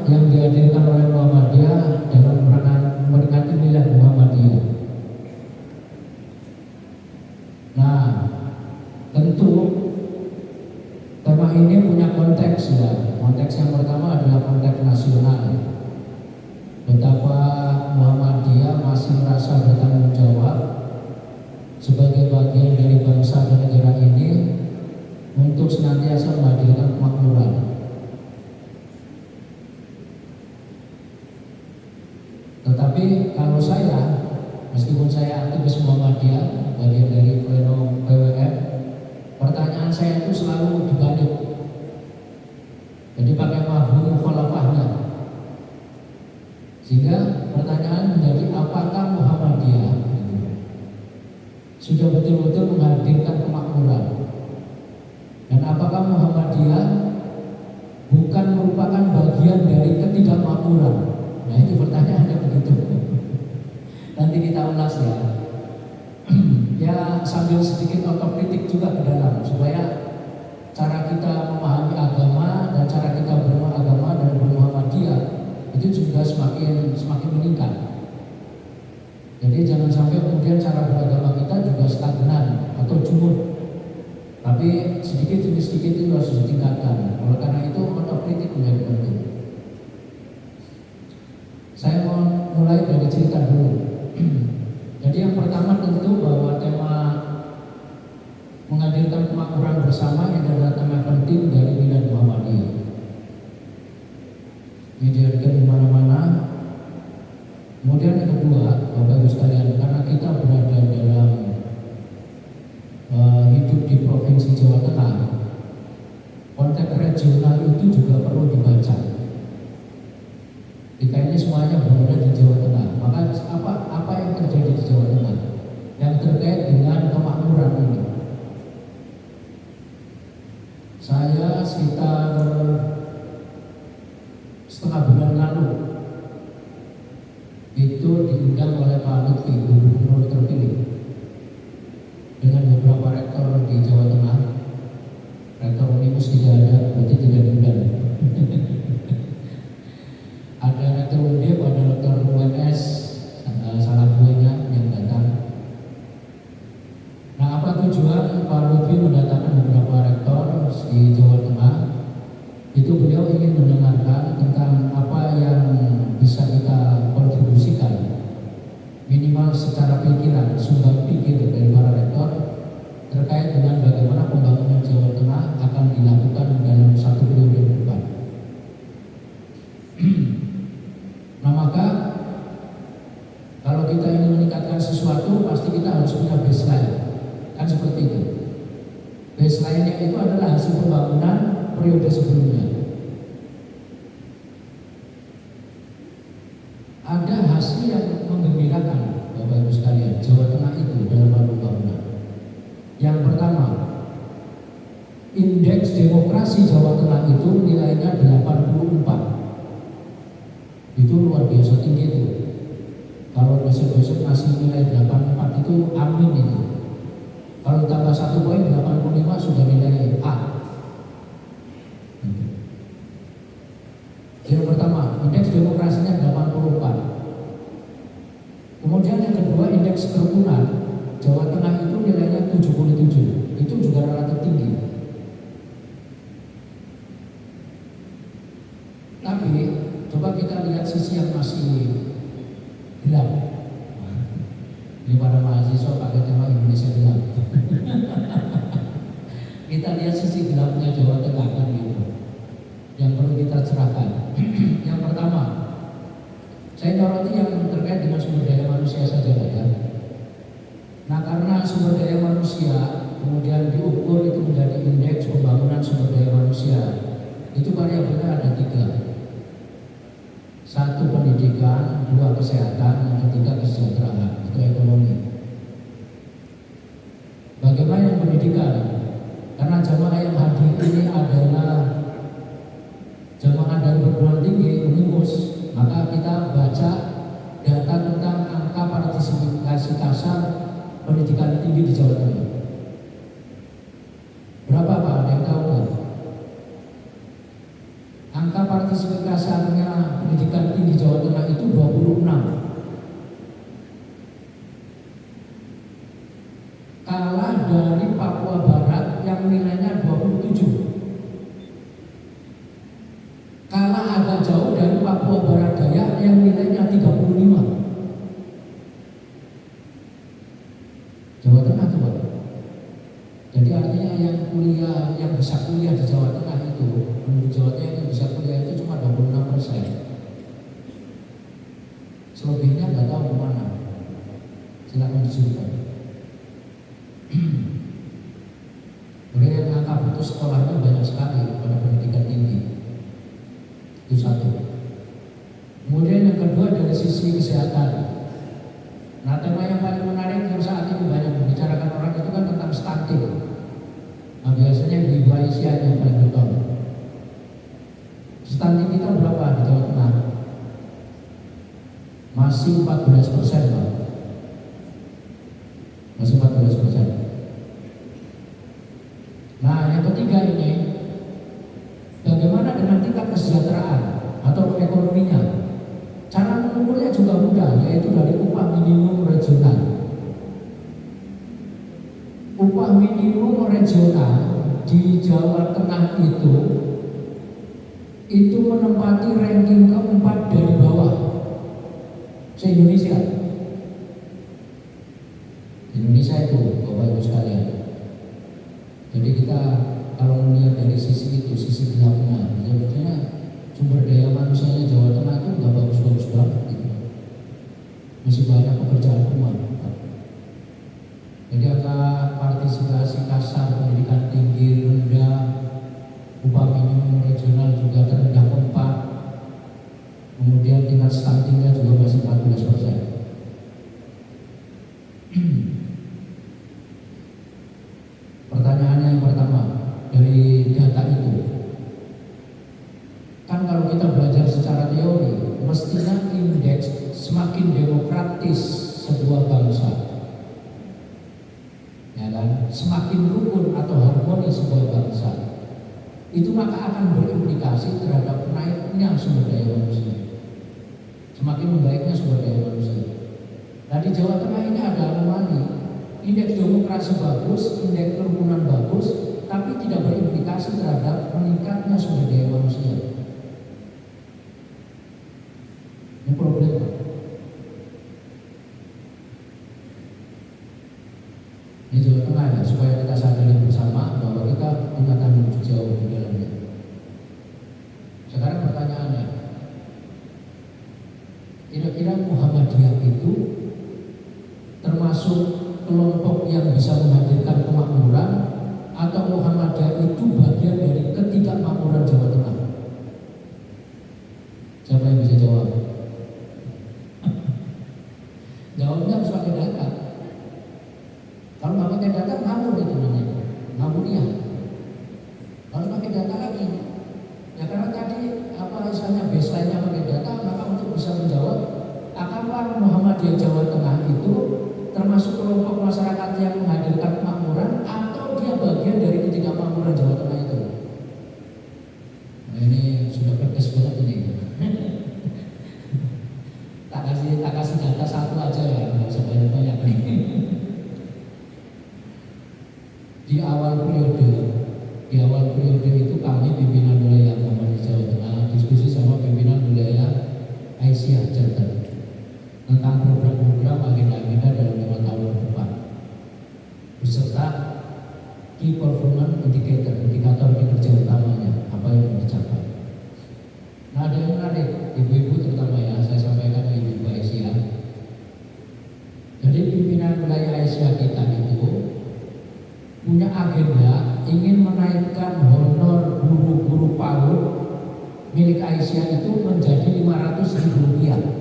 yang dihadirkan oleh Muhammadiyah dalam memperingati Milad Muhammadiyah. Nah, tentu tema ini punya konteks ya. Konteks yang pertama adalah konteks nasional. Betapa Muhammadiyah masih merasa bertanggung jawab sebagai bagian dari bangsa dan negara ini untuk senantiasa menghadirkan kemakmuran. Tetapi kalau saya, meskipun saya aktivis Muhammadiyah, bagian dari pleno PWM, pertanyaan saya itu selalu dibalik. Jadi pakai mafhum mukhalafahnya. Sehingga pertanyaan menjadi apakah Muhammadiyah sudah betul-betul menghadirkan kemakmuran? Dan apakah Muhammadiyah bukan merupakan bagian dari ketidakmakmuran? Nah, itu pertanyaannya begitu. Nanti kita ulas ya. Ya, sambil sedikit otokritik juga ke dalam, supaya cara kita memahami agama dan cara kita beragama dan bermuhammadiyah itu juga semakin meningkat. Jadi jangan sampai kemudian cara beragama kita juga stagnan atau jumud, tapi sedikit demi sedikit itu harus ditingkatkan. Oleh karena itu otokritik menjadi penting. Saya mau mulai dari cerita dulu. Jadi yang pertama tentu bahwa tema menghadirkan kemakmuran bersama yang adalah tema penting dari Milad Muhammadiyah. Ini dihadirkan di mana-mana. Kemudian yang kedua, Bapak Ibu sekalian, karena kita berada dalam hidup di Provinsi Jawa Tengah, konteks regional itu juga perlu dibaca. Kita ini semuanya berada di Jawa Tengah, maka apa yang terjadi di Jawa Tengah yang terkait dengan kemakmuran ini? Saya sekitar setengah bulan lalu itu diundang oleh Pak Lutfi, gubernur terpilih, dengan beberapa rektor di Jawa Tengah. Rektor Unimus tidak ada, berarti tidak diundang. Ada rektor Undip, ada rektor UNS, salah duanya yang datang. Nah, apa tujuan Pak Lutfi mendatangkan beberapa rektor di Jawa Tengah? Itu beliau ingin mendengarkan tentang apa yang bisa kita kontribusikan, minimal secara pikiran, sumbang pikir dari para rektor terkait dengan bagaimana pembangunan Jawa Tengah akan dilakukan dalam satu periode ke depan. Nah, maka kalau kita ingin meningkatkan sesuatu, pasti kita harus punya baseline, kan seperti itu. Baseline-nya itu adalah hasil pembangunan periode sebelumnya. Ada hasil yang menggembirakan, Bapak Ibu sekalian, Jawa Tengah itu dalam hal pembangunan. Yang pertama, indeks demokrasi Jawa Tengah itu nilainya 84. Itu luar biasa tinggi itu. Kalau besok-besok masih nilai 84 itu amin itu. Kalau tambah 1 poin 85 sudah nilai A. Yang pertama, indeks demokrasinya 84. Kemudian yang kedua, indeks kerukunan Jawa Tengah itu nilainya 77. Itu juga relatif tinggi. Tapi coba kita lihat sisi yang masih gelap. Ini para mahasiswa pakai tema Indonesia gelap. Kita lihat sisi gelapnya Jawa Tengah kan gitu, yang perlu kita cerahkan. Yang pertama, saya soroti yang terkait dengan sumber daya manusia saja ya. Nah, karena sumber daya manusia kemudian diukur itu menjadi indeks pembangunan sumber daya manusia, itu variabelnya ada 3. 1 pendidikan, 2 kesehatan, yang ketiga kesejahteraan atau ekonomi. Bagaimana yang pendidikan? Karena jamaah yang hadir ini adalah jamaah dari perguruan tinggi Unimus, maka kita baca data tentang angka partisipasi kasar pendidikan tinggi di Jawa Tengah. Berapa Pak? Ada yang tahu nggak? Angka partisipasi kasarnya pendidikan tinggi Jawa Tengah itu 26. Kalah dari Papua Barat yang nilainya 27. Kalah agak jauh dari Papua Barat Daya yang nilainya 35. Jawa Tengah tuh Pak. Jadi artinya yang bisa kuliah di Jawa Tengah itu, menurut Jawa Tengah yang bisa kuliah itu cuma 26%. Selebihnya nggak tahu kemana. Silakan disebutkan. Kemudian yang angka putus sekolahnya banyak sekali pada pendidikan tinggi. Itu satu. Kemudian yang kedua dari sisi kesehatan. Nah, tema yang paling menarik yang saat ini banyak membicarakan orang itu kan tentang stunting. Nah, biasanya di Malaysia yang paling utama. Stunting kita berapa di Jawa Tengah? Masih 14%, Pak. Masih 14%. Nah, yang ketiga ini, bagaimana dengan tingkat kesejahteraan atau ekonominya? Cara mengukurnya juga mudah, yaitu dari upah minimum regional. Upah minimum regional di Jawa Tengah itu menempati ranking keempat dari bawah se-Indonesia. Indonesia itu, Bapak Ibu sekalian. Jadi kita kalau melihat dari sisi itu, sisi gelapnya, sebetulnya sumber daya manusianya Jawa Tengah itu nggak bagus-bagus banget gitu. Masih banyak pekerjaan rumah. Jadi angka partisipasi kasar pendidikan tinggi rendah, upah minimum regional juga terendah keempat, kemudian tingkat stuntingnya juga masih 14%. Pertanyaannya yang pertama dari data itu, kan kalau kita belajar secara teori, mestinya indeks semakin demokratis sebuah bangsa, ya kan? Semakin rukun atau harmoni sebuah bangsa, itu maka akan berimplikasi terhadap naiknya sumber daya manusia, semakin membaiknya sumber daya manusia. Nah, di Jawa Tengah ini ada anomali, indeks demokrasi bagus, indeks kerukunan bagus, tapi tidak berimplikasi terhadap meningkatnya sumber daya manusia. Ini problem. Di Jawa Tengah ya, supaya kita sadari bersama bahwa kita punya tanggung jawab di dalamnya. Sekarang pertanyaannya, kira-kira Muhammadiyah itu termasuk kelompok yang bisa menghadirkan kemakmuran, atau Muhammadiyah itu bagian dari ketidakmakmuran Jawa Tengah? Siapa yang bisa jawab? Jawabnya harus pakai data. Kalau nggak pakai data, ngawur itu namanya, ngawuriah. Harus pakai data lagi. Ya karena tadi misalnya baseline-nya pakai data, maka untuk bisa menjawab, apakah Muhammadiyah Jawa Tengah itu termasuk kelompok masyarakat yang menghadirkan kemakmuran, atau dia bagian dari ketidakmakmuran Jawa Tengah itu? Nah, ini sudah pedes banget ini. tak kasih data satu aja ya, nggak usah banyak-banyak nih. Di awal periode itu kami pimpinan wilayah Muhammadiyah Jawa Tengah diskusi sama pimpinan wilayah Aisyah Jateng tentang program-program agenda-agenda dalam 5 tahun ke depan, beserta key performance indicator, indikator kinerja utamanya apa yang dicapai. Nah, ada yang menarik, ibu-ibu terutama ya, saya sampaikan ke ibu Aisyah. Jadi pimpinan wilayah Aisyah kita itu punya agenda ingin menaikkan honor guru-guru PAUD milik Aisyah itu menjadi Rp500.000.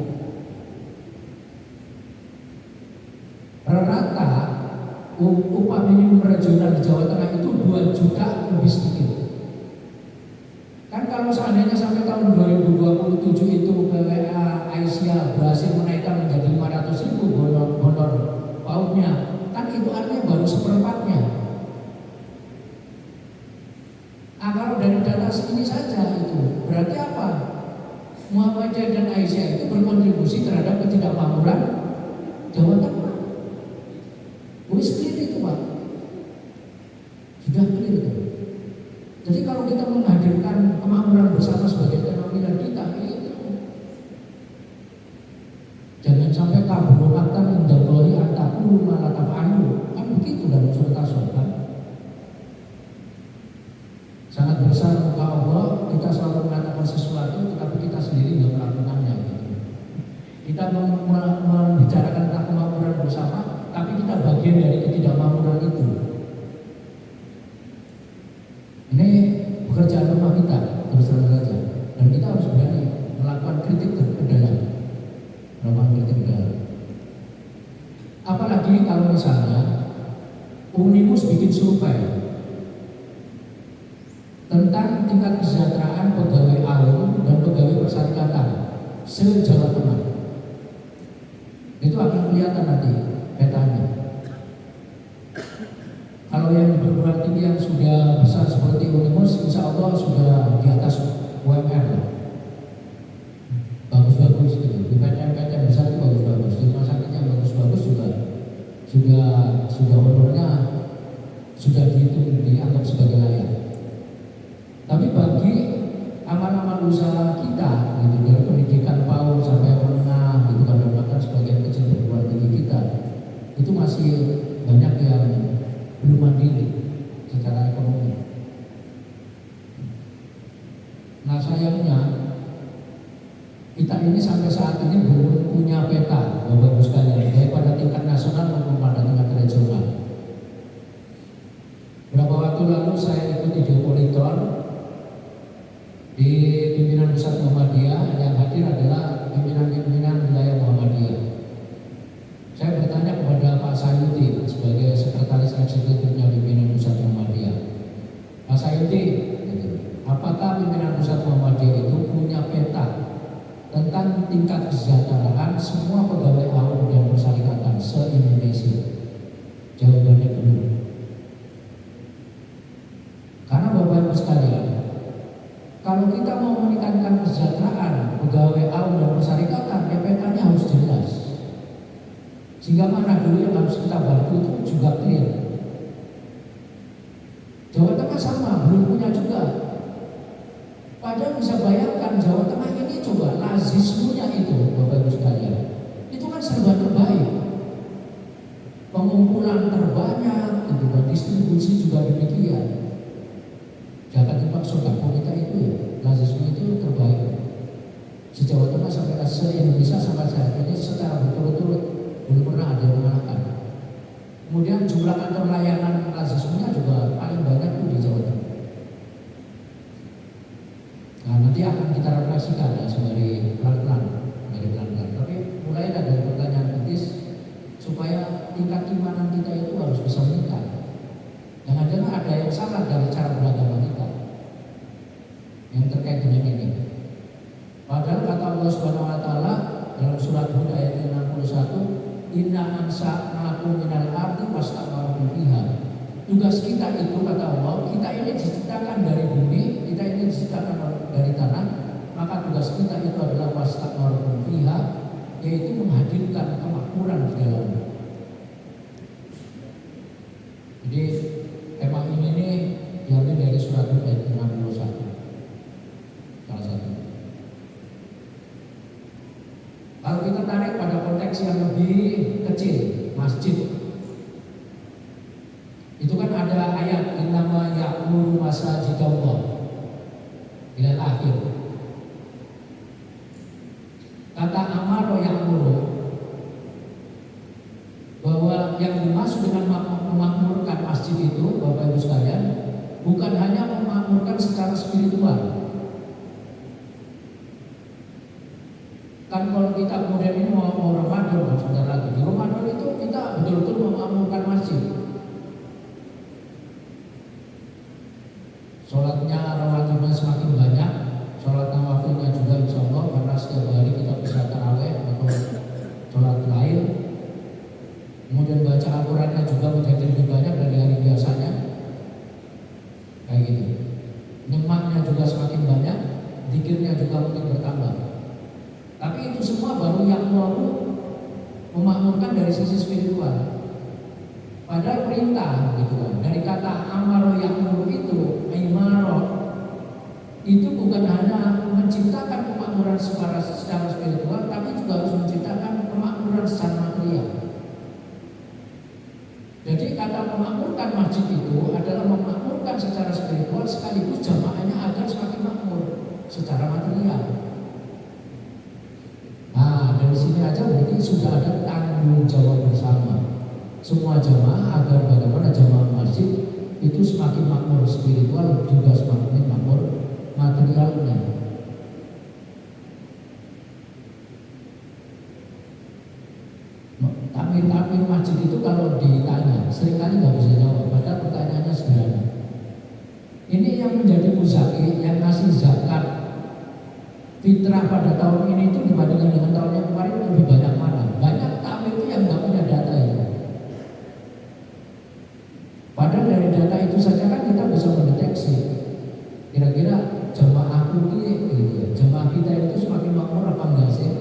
Rata upah minimum regional di Jawa Tengah itu 2 juta lebih sedikit. Kan kalau seandainya sampai tahun 2027 itu Aisyah berhasil menaikkan menjadi 500.000 honor PAUD-nya, kan itu artinya baru seperempatnya. Kalau dari data segini saja itu berarti apa? Muhammadiyah dan Aisyah itu berkontribusi terhadap ketidakmakmuran Jawa Tengah. Wis clear itu Pak, sudah clear itu. Jadi kalau kita menghadirkan kemakmuran bersama sebagai fenomena kita itu, jangan sampai kabulatan indallahi antakulu malah taf'alu, kan begitu dalam surat As-Saff kan. Sangat besar muka Allah, kita selalu mengatakan sesuatu tetapi kita sendiri tidak melakukannya gitu. Kita membicarakan tentang kemakmuran bersama, tapi kita bagian dari ketidakmakmuran itu. Ini pekerjaan rumah kita terus terang saja, dan kita harus berani melakukan kritik ke dalam, melakukan kritik ke dalam. Apalagi kalau misalnya Unimus bikin survei tentang tingkat kesejahteraan pegawai AUM dan pegawai persyarikatan se-Jawa Tengah. Itu akan kelihatan nanti petanya. Kalau yang berkurang tinggi yang sudah besar seperti Unimus, insya Allah sudah di atas UMR. Bagus-bagus gitu. Di PTN besar itu bagus-bagus. Di rumah sakit yang bagus-bagus juga sudah honornya sudah dihitung, dianggap sebagai layak. Tapi bagi amal-amal usaha kita, gitu, dari pendidikan PAUD sampai menengah, gitu kan, bahkan sebagian kecil perguruan tinggi kita, itu masih banyak yang belum mandiri secara ekonomi. Nah sayangnya kita ini sampai saat ini belum punya peta, Bapak Ibu sekalian, baik pada tingkat nasional maupun pada tingkat regional. Beberapa waktu lalu saya ikuti di monitor di pimpinan pusat Muhammadiyah, yang hadir adalah pimpinan-pimpinan wilayah Muhammadiyah. Saya bertanya kepada Pak Sayuti sebagai sekretaris eksekutifnya pimpinan pusat Muhammadiyah, Pak Sayuti, apakah pimpinan pusat Muhammadiyah itu punya peta tentang tingkat kesejahteraan semua pegawai AUM dan persyarikatan se-Indonesia? Jawabannya belum. Karena Bapak Ibu sekalian, kalau kita mau meningkatkan kesejahteraan pegawai AUM dan persyarikatan, ya petanya harus jelas. Sehingga mana dulu yang harus kita bantu itu juga clear. Jawa Tengah sama, belum punya juga. Padahal bisa bayangkan Jawa Tengah ini coba lazismunya itu, Bapak Ibu sekalian, itu kan serba terbaik. Pengumpulan terbanyak, itu dan distribusi juga demikian. Jangan Pak sodako kita itu ya, lazisme itu terbaik. Sejauh Tengah sampai se-Indonesia sampai saat ini secara berturut-turut belum pernah ada yang mengalahkan. Kemudian jumlah kantor layanan lazismenya juga paling banyak itu di Jawa Tengah. Nah nanti akan kita refleksikan ya sembari pelan-pelan. Tapi mulai dari pertanyaan kritis supaya tingkat keimanan kita itu harus bisa meningkat. Jangan ada yang salah dari cara beragama kita yang terkait dengan ini. Padahal kata Allah Subhanahu wa taala dalam surat Hud ayat 61, inna ansa'nakum minal ardi wastama'nakum fiha. Tugas kita itu kata Allah, kita ini diciptakan dari bumi, kita ini diciptakan dari tanah, maka tugas kita itu adalah wastama'nakum fiha, yaitu menghadirkan kemakmuran di dalamnya. Jadi tema ini nih diambil dari surat Hud ayat 61. Salah satu. Kalau kita tarik pada konteks yang lebih kecil, masjid, itu kan ada ayat innama ya'muru masajidallah ilal akhir. Kata amaro ya'muru, bahwa yang dimaksud dengan memakmurkan masjid itu, Bapak Ibu sekalian, bukan hanya memakmurkan secara spiritual. Kan kalau kita kemudian ini mau Ramadan, sebentar lagi di Ramadan itu kita betul-betul memakmurkan masjid. Sholatnya rawatibnya semakin banyak, sholat nawafilnya juga insya Allah, karena setiap hari kita bisa taraweh atau sholat lain. Kemudian baca Al-Qurannya juga menjadi lebih banyak dari hari biasanya, kayak gitu. Nyemaknya juga semakin banyak, zikirnya juga mungkin bertambah. baru yang mau memakmurkan dari sisi spiritual. Padahal perintah gitu kan. Dari kata amaro ya'muru itu, imaro itu bukan hanya menciptakan kemakmuran secara spiritual, tapi juga harus menciptakan kemakmuran secara material. Jadi kata memakmurkan masjid itu adalah memakmurkan secara spiritual sekaligus jamaahnya agar semakin makmur secara material. Nah, dari sini aja berarti sudah ada tanggung jawab bersama semua jamaah agar bagaimana jamaah masjid itu semakin makmur spiritual juga semakin makmur materialnya. Takmir masjid itu kalau ditanya seringkali nggak bisa jawab, padahal pertanyaannya sederhana. Ini yang menjadi muzaki, yang ngasih zakat fitrah pada tahun ini itu dibandingkan dengan tahun yang kemarin lebih banyak mana? Banyak takmir itu yang nggak punya data itu. Padahal dari data itu saja kan kita bisa mendeteksi kira-kira jamaah jamaah kita itu semakin makmur apa enggak sih?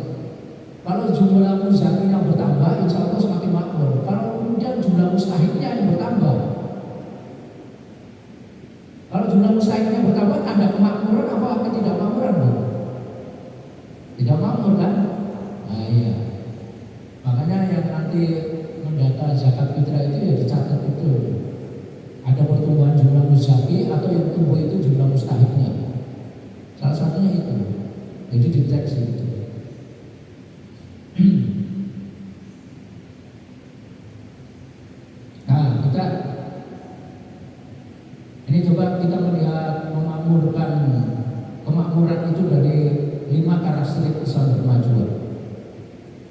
Kalau jumlah muzaki yang bertambah, insya Allah semakin makmur. Kalau kemudian jumlah mustahiknya yang bertambah, kalau jumlah mustahiknya bertambah, ada kemakmuran apa ketidakmakmuran? Tidak makmur kan? Nah iya. Makanya yang nanti mendata zakat fitrah itu ya dicatat betul. Ada pertumbuhan jumlah muzaki atau yang tumbuh itu jumlah mustahiknya. Salah satunya itu. Jadi deteksi itu. Nah, ini coba kita melihat kemakmuran itu dari 5 karakteristik Islam berkemajuan.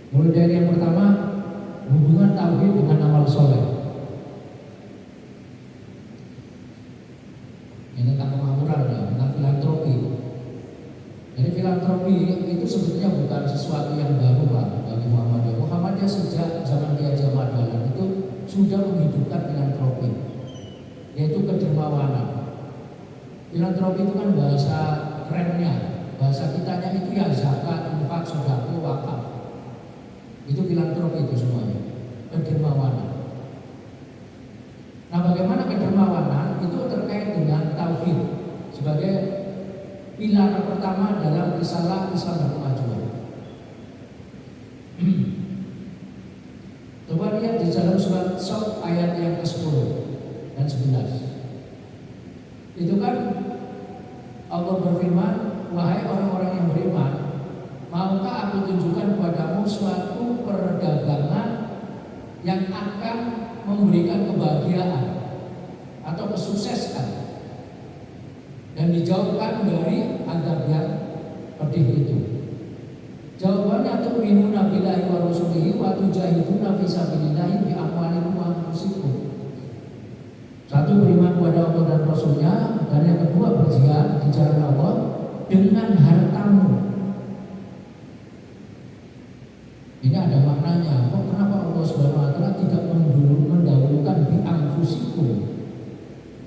Mulai dari yang pertama, hubungan tauhid dengan amal soleh. Ini tentang kemakmuran ya, tentang filantropi. Jadi filantropi itu sebetulnya bukan sesuatu yang baru Pak bagi Muhammadiyah. Muhammadiyah sejak zaman Kiai Jamal Dahlan itu sudah menghidupkan filantropi, yaitu kedermawanan. Filantropi itu kan bahasa kerennya, bahasa kitanya itu ya zakat, infak, sedekah, wakaf. Itu filantropi itu semuanya, kedermawanan. Nah, bagaimana kedermawanan itu terkait dengan tauhid sebagai pilar pertama dalam risalah Islam berkemajuan. Coba lihat di dalam surat Shad ayat yang ke-10 dan 11. Itu kan Allah berfirman, wahai orang-orang yang beriman, maukah aku tunjukkan kepadamu suatu perdagangan yang akan memberikan kebahagiaan atau kesuksesan dan dijauhkan dari azab yang pedih itu. Jawabannya tu'minuna billahi wa rasulihi wa tujahiduna fi sabilillahi bi amwalikum wa anfusikum. Satu, beriman kepada Allah dan Rasulnya, dan yang kedua berjihad di jalan Allah dengan hartamu. Ini ada maknanya. Kok kenapa Allah Subhanahu wa taala tidak mendahulukan bi anfusikum,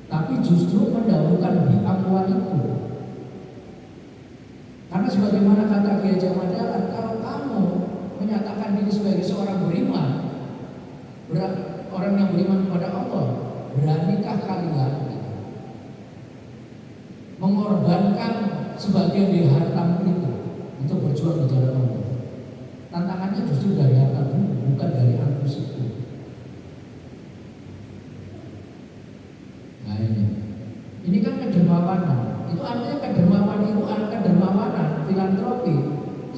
tapi justru mendahulukan bi amwalikum? Karena sebagaimana kata Kiai Jamal Dahlan, kalau kamu menyatakan diri sebagai seorang beriman, orang yang beriman kepada Allah, beranikah kalian mengorbankan sebagian dari hartamu itu untuk berjuang di jalan Allah? Tantangannya justru dari hartamu, bukan dari anfusikum. Nah ini kan kedermawanan. Itu artinya kedermawanan itu adalah kedermawanan filantropi,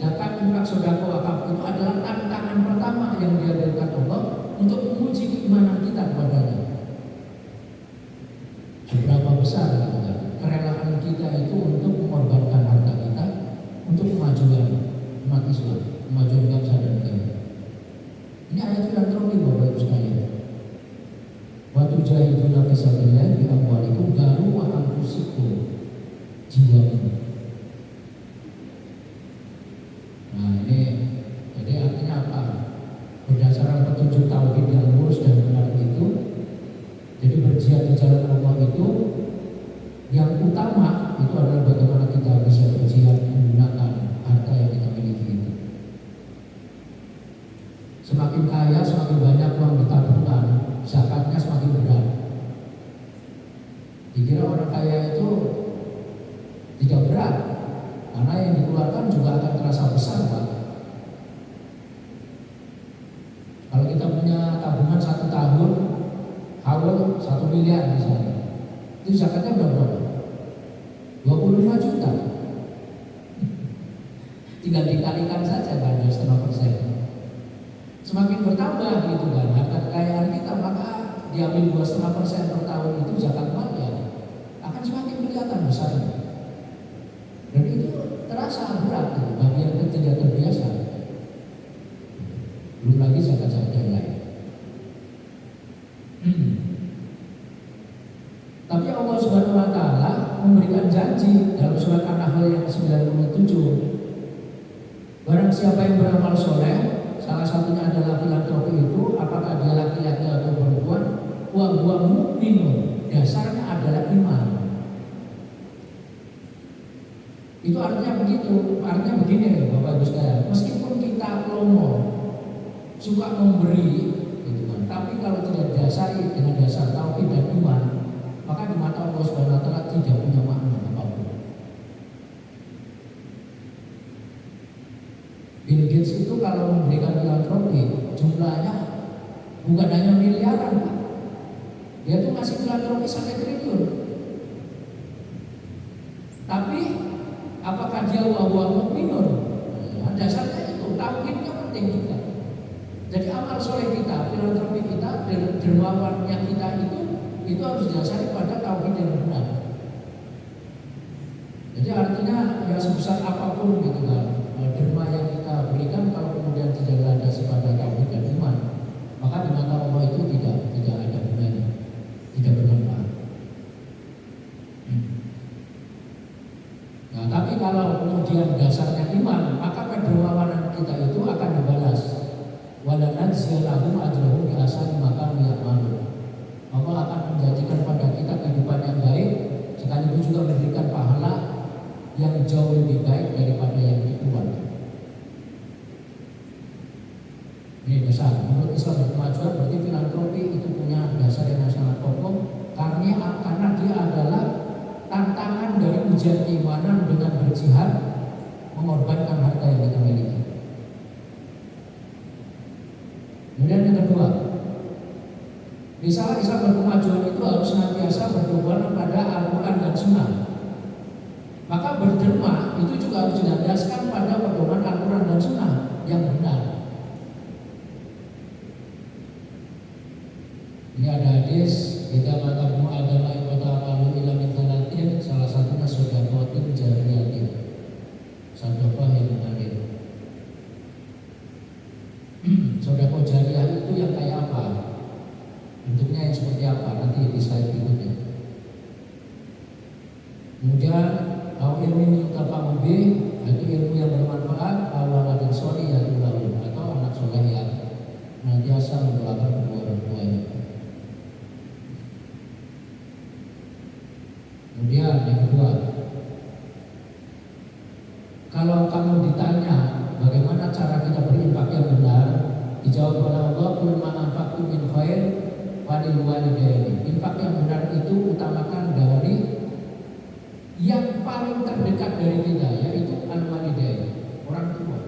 zakat, infak, sedekah, wakaf itu adalah tantangan pertama yang dihadirkan Allah untuk menguji keimanan kita kepadanya. Seberapa besar gitu kan kerelaan kita itu untuk mengorbankan harta kita untuk kemajuan umat Islam, kemajuan bangsa dan negara. Ini ayat filantropi Bapak Ibu sekalian. Wa tujahiduna fi sabilillah bi amwalikum garu wa anfusikum, jiwamu. Nah ini jadi artinya apa? Berdasarkan petunjuk tauhid yang lurus dan benar itu, jadi berjihad di jalan Allah itu yang utama itu adalah bagaimana kita bisa berjihad menggunakan harta yang kita miliki itu. keluarkan juga akan terasa besar, Pak. Kalau kita punya tabungan 1 tahun, haul 1 miliar misalnya, itu zakatnya udah berapa? 25 juta. Tinggal dikalikan saja kan 2,5%. Semakin bertambah gitu kan harta kekayaan kita, maka diambil 2,5% per tahun itu zakat mal ya akan semakin kelihatan besarnya. Dan itu terasa berat gitu, bagi yang tidak terbiasa. Belum lagi zakat-zakat yang lain. Tapi Allah Subhanahu wa taala memberikan janji dalam surat An-Nahl yang 97. Barang siapa yang beramal soleh, salah satunya adalah filantropi itu, apakah dia laki-laki atau perempuan, wa huwa mu'minun, dasarnya adalah iman. Itu artinya begitu, artinya begini Bapak Ibu sekalian, meskipun kita lomo, suka memberi, gitu kan, tapi kalau tidak didasari dengan dasar tauhid dan iman, maka di mata Allah Subhanahu wa taala tidak punya makna apapun. Bill Gates itu kalau memberikan filantropi jumlahnya bukan hanya miliaran, Pak. Dia tuh masih filantropi sampai triliun. Tapi apakah dia wa mu'minun? Nah, dasarnya itu tauhidnya penting juga. Jadi amal soleh kita, filantropi kita, dermawannya kita itu harus didasari pada tauhid yang benar. Jadi artinya ya sebesar apapun gitu kan, derma yang kita berikan kalau kemudian tidak landasi pada tauhid dan iman, maka di mata Allah itu tidak ada gunanya, tidak bermanfaat. Nah, tapi kalau kemudian dasarnya iman, maka kedermawanan kita itu akan dibalas. Walanadziyannahum ajrahum bi ahsani ma kanu ya'malun. Allah akan menjanjikan pada kita kehidupan yang baik, sekaligus juga memberikan pahala yang jauh lebih baik daripada yang dikeluarkan. Ini besar. Menurut Islam berkemajuan berarti filantropi itu punya dasar yang sangat kokoh karena dia adalah tantangan dari ujian keimanan dengan berjihad mengorbankan harta yang kita miliki. Kemudian yang kedua, risalah Islam berkemajuan itu harus senantiasa berpedoman pada Al-Quran dan Sunnah. Maka berderma itu juga harus dilandaskan pada pedoman Al-Quran dan Sunnah yang benar. Ini ada hadis, kita matabnu agama ibata amalu ila mitalatin, salah satunya sodakotin jariyatin, sadaqah yang mengalir. Sodakoh jariyah itu yang kayak apa? Bentuknya yang seperti apa? Nanti di slide berikutnya. Kemudian ilmu yutafamu bih, itu ilmu yang bermanfaat, waladin sholih yang dilalu, atau anak soleh yang senantiasa mendoakan kedua orang tuanya. Kemudian yang kedua, kalau kamu ditanya bagaimana cara kita berinfak yang benar, dijawab oleh Allah, qul ma anfaqtum min khair falil walidaini. Infak yang benar itu utamakan dari yang paling terdekat dari kita, yaitu al-walidain, orang tua.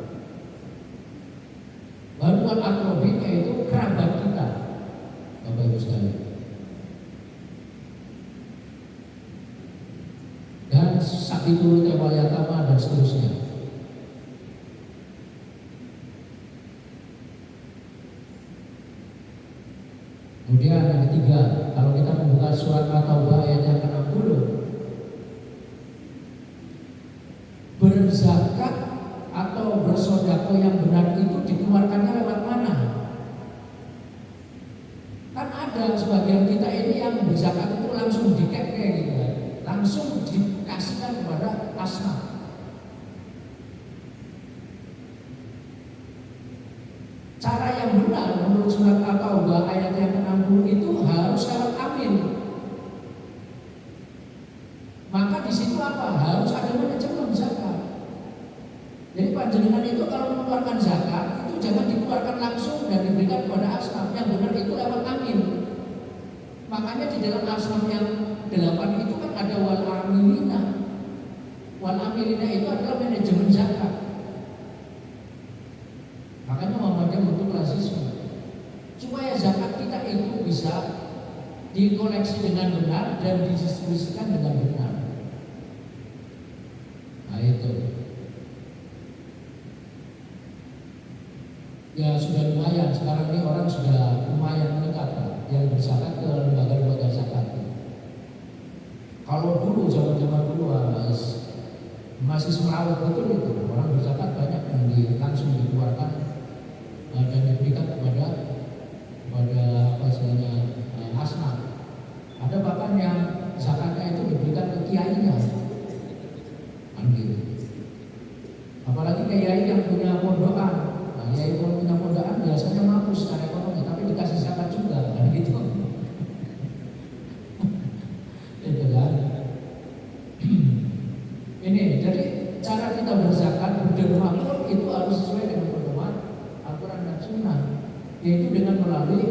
Baru al-aqrabin, yaitu kerabat kita, Bapak Ibu sekalian. Dan sakitul wal yatama dan seterusnya. Kemudian yang ketiga, kalau kita membuka surat At-Taubah ayat yang ke-60, berzakat atau bersodako yang benar itu dikeluarkannya lewat mana? Kan ada sebagian kita ini yang berzakat itu langsung dikeke gitu kan, langsung dikasihkan kepada asnaf. Cara yang benar menurut surat At-Taubah ayat yang ke-60 itu harus lewat amin. Maka di situ apa? Harus ada manajemen zakat. Jadi panjenengan itu kalau mengeluarkan zakat itu jangan dikeluarkan langsung dan diberikan kepada asnaf. Yang benar itu lewat amin. Makanya di dalam asnaf yang 8 itu kan ada wal amilina. Wal amilina itu adalah manajemen zakat. dikoleksi dengan benar dan didistribusikan dengan benar. Nah itu ya sudah lumayan, sekarang ini orang sudah lumayan meningkat Pak, yang berzakat ke lembaga-lembaga zakat. Kalau dulu zaman-zaman dulu masih semerawut betul itu, orang berzakat banyak yang langsung dikeluarkan dan diberikan kepada apa istilahnya asnaf. Ada bahkan yang zakatnya itu diberikan ke kiainya, kan gitu. Apalagi kiai yang punya pondokan, kiai yang punya pondokan biasanya mampu secara ekonomi, tapi dikasih zakat juga, kan gitu. Itu kan. Ini jadi cara kita berzakat berderma itu harus sesuai dengan pedoman Al-Quran dan Sunnah, yaitu dengan melalui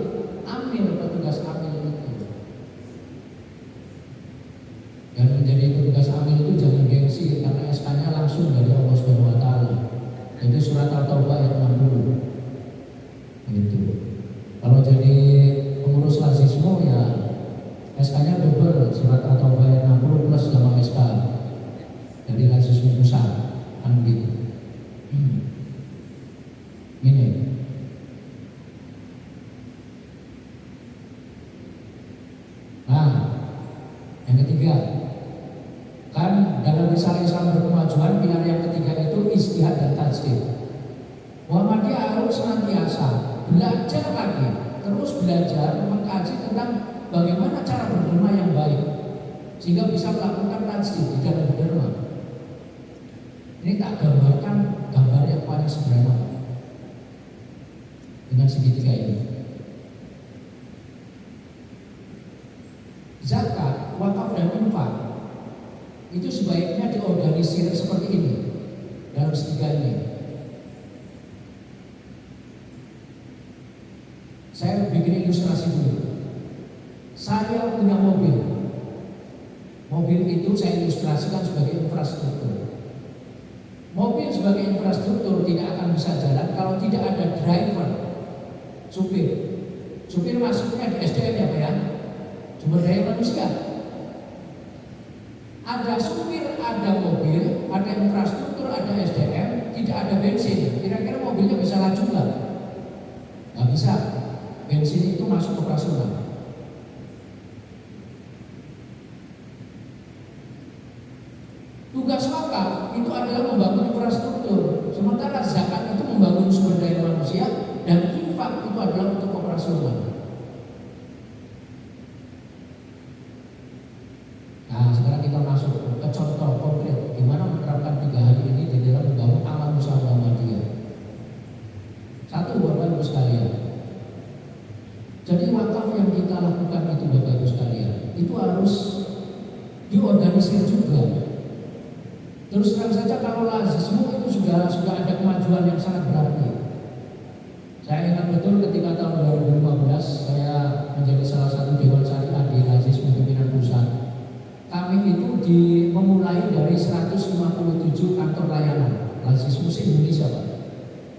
amil, petugas amil itu. Dan menjadi petugas amil itu jangan gengsi, karena SK-nya langsung dari Allah Subhanahu wa taala. Itu surat At-Taubah ayat 60. Gitu. Kalau jadi pengurus lazismu ya SK-nya double, surat At-Taubah ayat 60 plus sama SK dari lazismu pusat, kan gitu. Ini. Nah, yang ketiga, kan dalam risalah Islam berkemajuan, pilar yang ketiga itu ijtihad dan tajdid. Muhammadiyah harus senantiasa belajar lagi, terus belajar mengkaji tentang bagaimana cara berderma yang baik, sehingga bisa melakukan tajdid di dalam berderma. Ini tak gambarkan gambar yang paling sederhana dengan segitiga ini. Zakat, wakaf dan infak itu sebaiknya diorganisir seperti ini dalam segitiga ini. Saya bikin ilustrasi dulu. Saya punya mobil. Mobil itu saya ilustrasikan sebagai infrastruktur. Mobil sebagai infrastruktur tidak akan bisa jalan kalau tidak ada driver, supir. Supir masuknya di SDM ya Pak ya, sumber daya manusia. Ada supir, ada mobil, ada infrastruktur, ada SDM, tidak ada bensin. Kira-kira mobilnya bisa laju nggak? Nggak bisa. Bensin itu masuk operasional. Tugas wakaf itu adalah membangun infrastruktur, sementara zakat itu membangun sumber daya manusia, dan infak itu adalah untuk operasional. Nah, sekarang kita masuk ke contoh konkret gimana menerapkan 3 hal ini di dalam membangun amal usaha Muhammadiyah. Satu, Bapak Ibu sekalian, jadi wakaf yang kita lakukan itu Bapak Ibu sekalian, itu harus diorganisir juga. Terus terang saja kalau lazismu itu sudah ada kemajuan yang sangat berarti. Saya ingat betul ketika tahun 2015 saya menjadi salah satu dewan syariah di lazismu pimpinan pusat. Kami itu memulai dari 157 kantor layanan lazismu se-Indonesia Pak,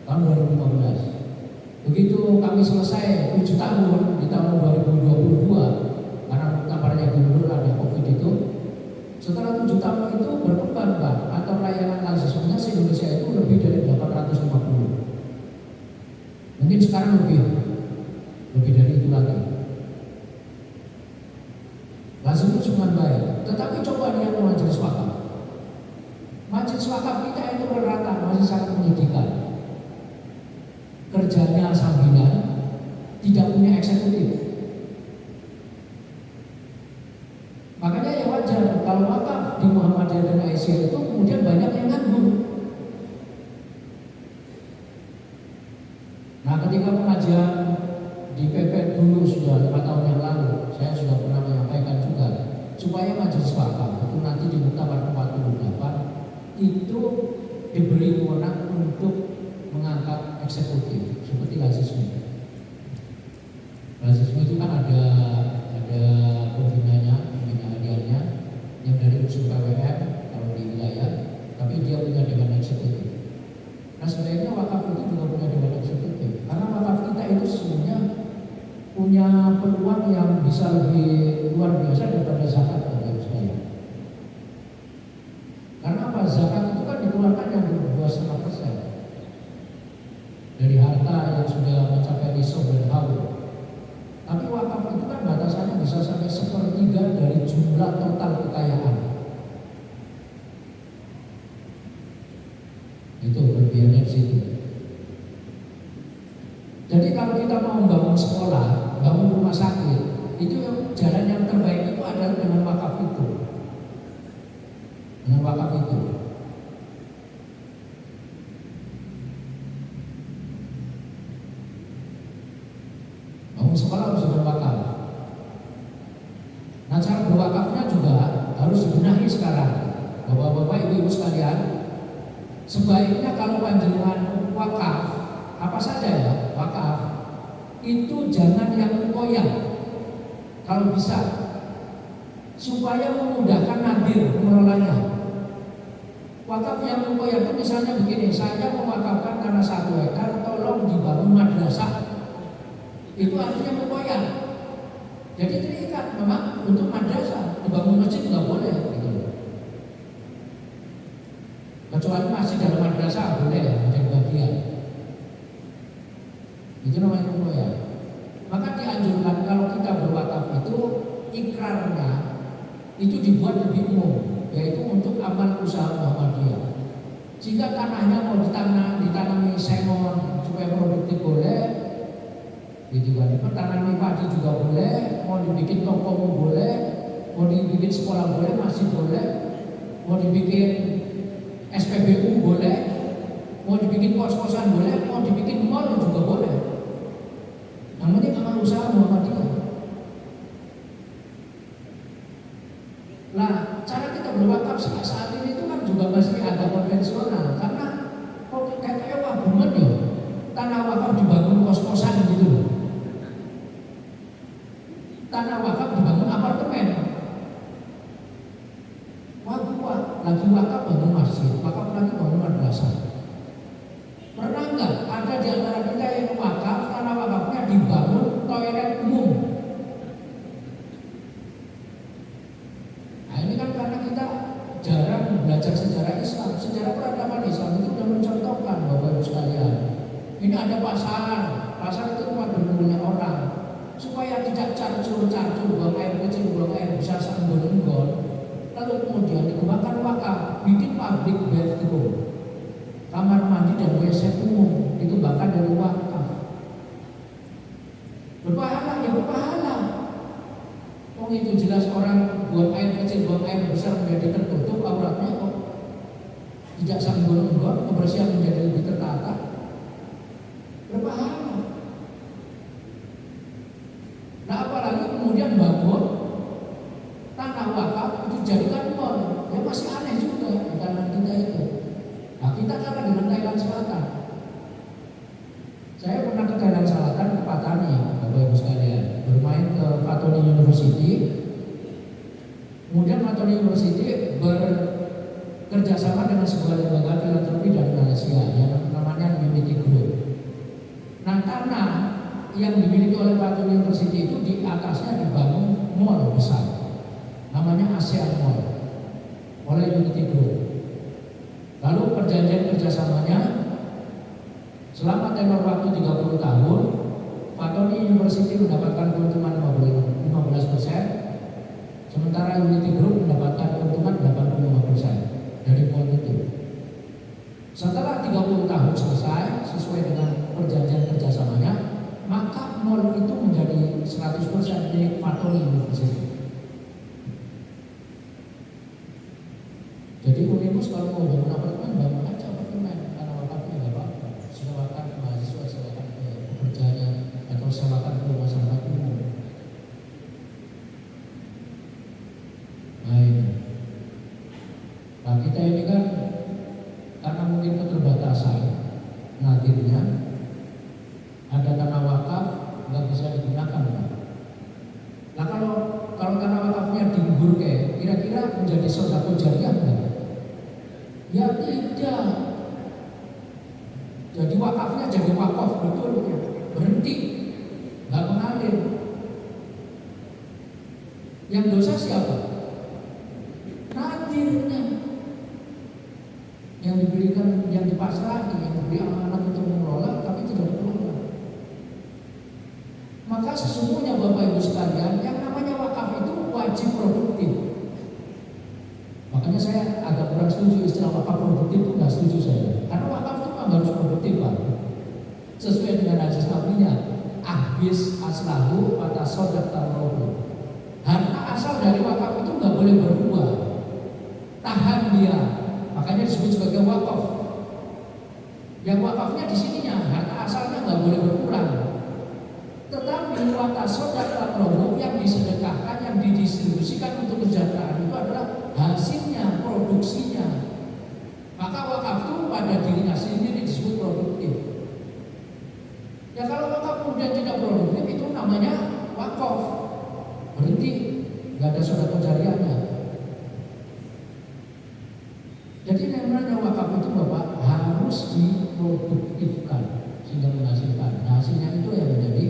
tahun 2015. Begitu kami selesai 7 tahun di tahun 2022, karena kabarnya gubernur ada COVID itu. Setelah 7 tahun itu berkembang Pak, kantor layanan lazismunya se-Indonesia itu lebih dari 850. Mungkin sekarang lebih dari itu lagi. Lazim itu cuma baik, tetapi coba lihat majelis wakaf. Majelis wakaf kita itu rata masih sangat menyedihkan. Kerjanya sambilan, tidak punya eksekutif. Makanya ya wajar kalau wakaf di Muhammadiyah dan Aisyah itu kemudian banyak yang nganggur. Nah, ketika pengajian di PP dulu sudah 5 tahun yang lalu, saya sudah pernah menyampaikan juga supaya majelis wakaf itu nanti di Muktamar 48 itu diberi wewenang untuk mengangkat eksekutif seperti lazismu. Lazismu itu kan ada pembinanya yang dari unsur KWM kalau di wilayah, tapi dia punya dewan eksekutif. Nah, sebenarnya wakaf itu juga punya dewan eksekutif, karena wakaf kita itu sesungguhnya punya peluang yang bisa lebih Itu berbiaya di situ. Jadi kalau kita mau membangun sekolah, bangun rumah sakit, itu jalan yang terbaik itu adalah dengan wakaf itu. Dengan wakaf itu. Bangun sekolah harus dengan wakaf. Nah, cara berwakafnya juga harus dibenahi sekarang. Bapak-bapak, ibu-ibu sekalian, sebaiknya kalau panjenengan wakaf, apa saja ya, wakaf itu jangan yang koyak kalau bisa, supaya memudahkan nadir mengelolanya. Wakaf yang koyak itu misalnya begini, saya mewakafkan tanah 1 hektar, tolong dibangun madrasah. Itu artinya koyak. Jadi terikat memang untuk madrasah, dibangun masjid nggak boleh gitu. Kecuali masjid dalam madrasah boleh menjadi bagian. Itu namanya koyak. Maka dianjurkan kalau kita berwakaf itu ikrarnya itu dibuat lebih umum, yaitu untuk amal usaha Muhammadiyah. Jika tanahnya mau ditanami sengon supaya produktif boleh, gitu kan. Ditanami padi juga boleh, mau dibikin toko boleh, mau dibikin sekolah boleh, masjid boleh, mau dibikin SPBU boleh, mau dibikin kos-kosan boleh, mau dibikin mall juga boleh. Namanya amal usaha Muhammadiyah. Nah, cara kita berwakaf saat ini itu kan juga masih agak konvensional, karena kok kayak wabuman ya, tanah wakaf dibangun kos-kosan gitu. Tanah wakaf dibangun apartemen. Lagi wakaf bangun masjid, wakaf lagi bangun madrasah. Pernah enggak ada di antara kita yang wakaf, tanah wakafnya dibangun toilet umum? Nah, ini kan karena kita jarang belajar sejarah Islam. Sejarah peradaban Islam itu sudah mencontohkan, Bapak Ibu sekalian. Ini ada pasar itu tempat berkumpulnya orang. Supaya tidak carcur, buang air kecil, buang air besar, senggol-senggol. Lalu kemudian dikembangkan wakaf, bikin pabrik bathroom, kamar mandi dan WC umum, dikembangkan dari wakaf. Berpahala, ya berpahala. Oh, itu jelas orang buang air kecil, buang air besar menjadi tertutup auratnya kok. Tidak senggol-senggol, kebersihan menjadi lebih tertata. Berpahala. Nah, apalagi kemudian bangun tanah wakaf itu jadikan mall, ya masih aneh juga di kalangan kita itu. Nah, kita kalah dengan Thailand Selatan. Saya pernah ke Thailand Selatan, ke Patani, Bapak Ibu sekalian, bermain ke Fatoni University. Kemudian Fatoni University bekerjasama dengan sebuah lembaga filantropi dari Malaysia yang namanya Unity Group. Nah, tanah yang dimiliki oleh Fatoni University itu di atasnya dibangun mall besar, namanya ASEAN Mall oleh Unity Group. Lalu perjanjian kerjasamanya selama tenor waktu 30 tahun, Fatoni University mendapatkan keuntungan 15%, sementara Unity Group mendapatkan keuntungan 85% dari mall itu. Setelah 30 tahun selesai sesuai dengan perjanjian kerjasamanya, maka mall itu menjadi 100% milik Fatoni University. Jadi Unimus kalau mau bangun apartemen, bangun aja apartemen, karena wakafnya nggak apa-apa. Silakan ke mahasiswa, silakan ke pekerjanya, atau silakan ke masyarakat umum. Nah, kita ini kan karena mungkin keterbatasan nadirnya, ada tanah wakaf nggak bisa digunakan, Pak. Nah, kalau tanah wakafnya digubur kira-kira menjadi sedekah jariah enggak? Ya tidak. Jadi wakafnya jadi wakaf betul, berhenti, nggak mengalir. Yang dosa siapa? Nadirnya. Yang diberikan, yang dipasrahi, yang diberi amanat untuk mengelola, tapi tidak dikelola. Maka sesungguhnya Bapak Ibu sekalian, yang namanya wakaf itu wajib produktif. Makanya saya agak kurang setuju istilah wakaf produktif itu, nggak setuju saya. Karena wakaf harus produktif Pak. Sesuai dengan hadis Nabi-nya, ahbis aslahu pada sodak tarohu. Harta asal dari wakaf itu nggak boleh berubah, tahan dia, makanya disebut sebagai wakaf. Yang wakafnya di sininya, harta asalnya nggak boleh berkurang. Tetapi wata sodak tarohu yang disedekahkan, yang didistribusikan untuk kesejahteraan itu adalah hasilnya, produksinya. Maka wakaf itu pada dirinya sendiri disebut produktif. Ya kalau wakaf kemudian tidak produktif itu namanya wakaf, berhenti, nggak ada sedekah jariahnya. Jadi namanya wakaf itu Bapak harus diproduktifkan sehingga menghasilkan. Nah, hasilnya itu yang menjadi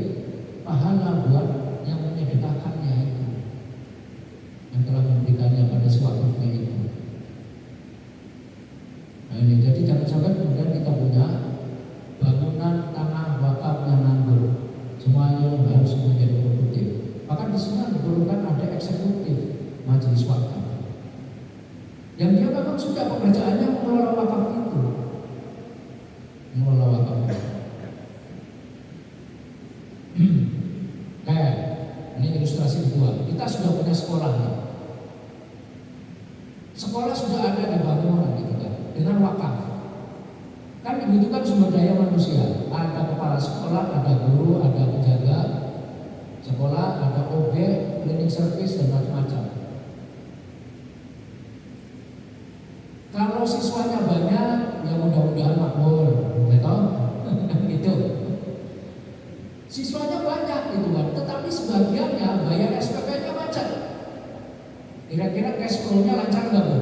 pahala buat yang menyedekahkannya itu, yang telah memberikannya pada si wakafnya itu. Nah ini jadi jangan sampai kemudian kita punya bangunan tanah wakaf yang nganggur, semuanya harus menjadi produktif. Maka di sini diperlukan ada eksekutif majelis wakaf yang dia memang sudah pekerjaannya mengelola wakaf itu, mengelola wakaf itu. Kayak ini ilustrasi kedua, kita sudah punya sekolah nih. Sekolah sudah ada dibangun gitu kan, dengan wakaf. Kan dibutuhkan sumber daya manusia, ada kepala sekolah, ada guru, ada penjaga sekolah, ada OB, cleaning service dan macam-macam. Kalau siswanya banyak, ya mudah-mudahan makmur, betul? Itu. Siswanya banyak gitu kan, tetapi sebagiannya bayar SPP-nya macet. Kira-kira cash flow-nya lancar nggak Bu?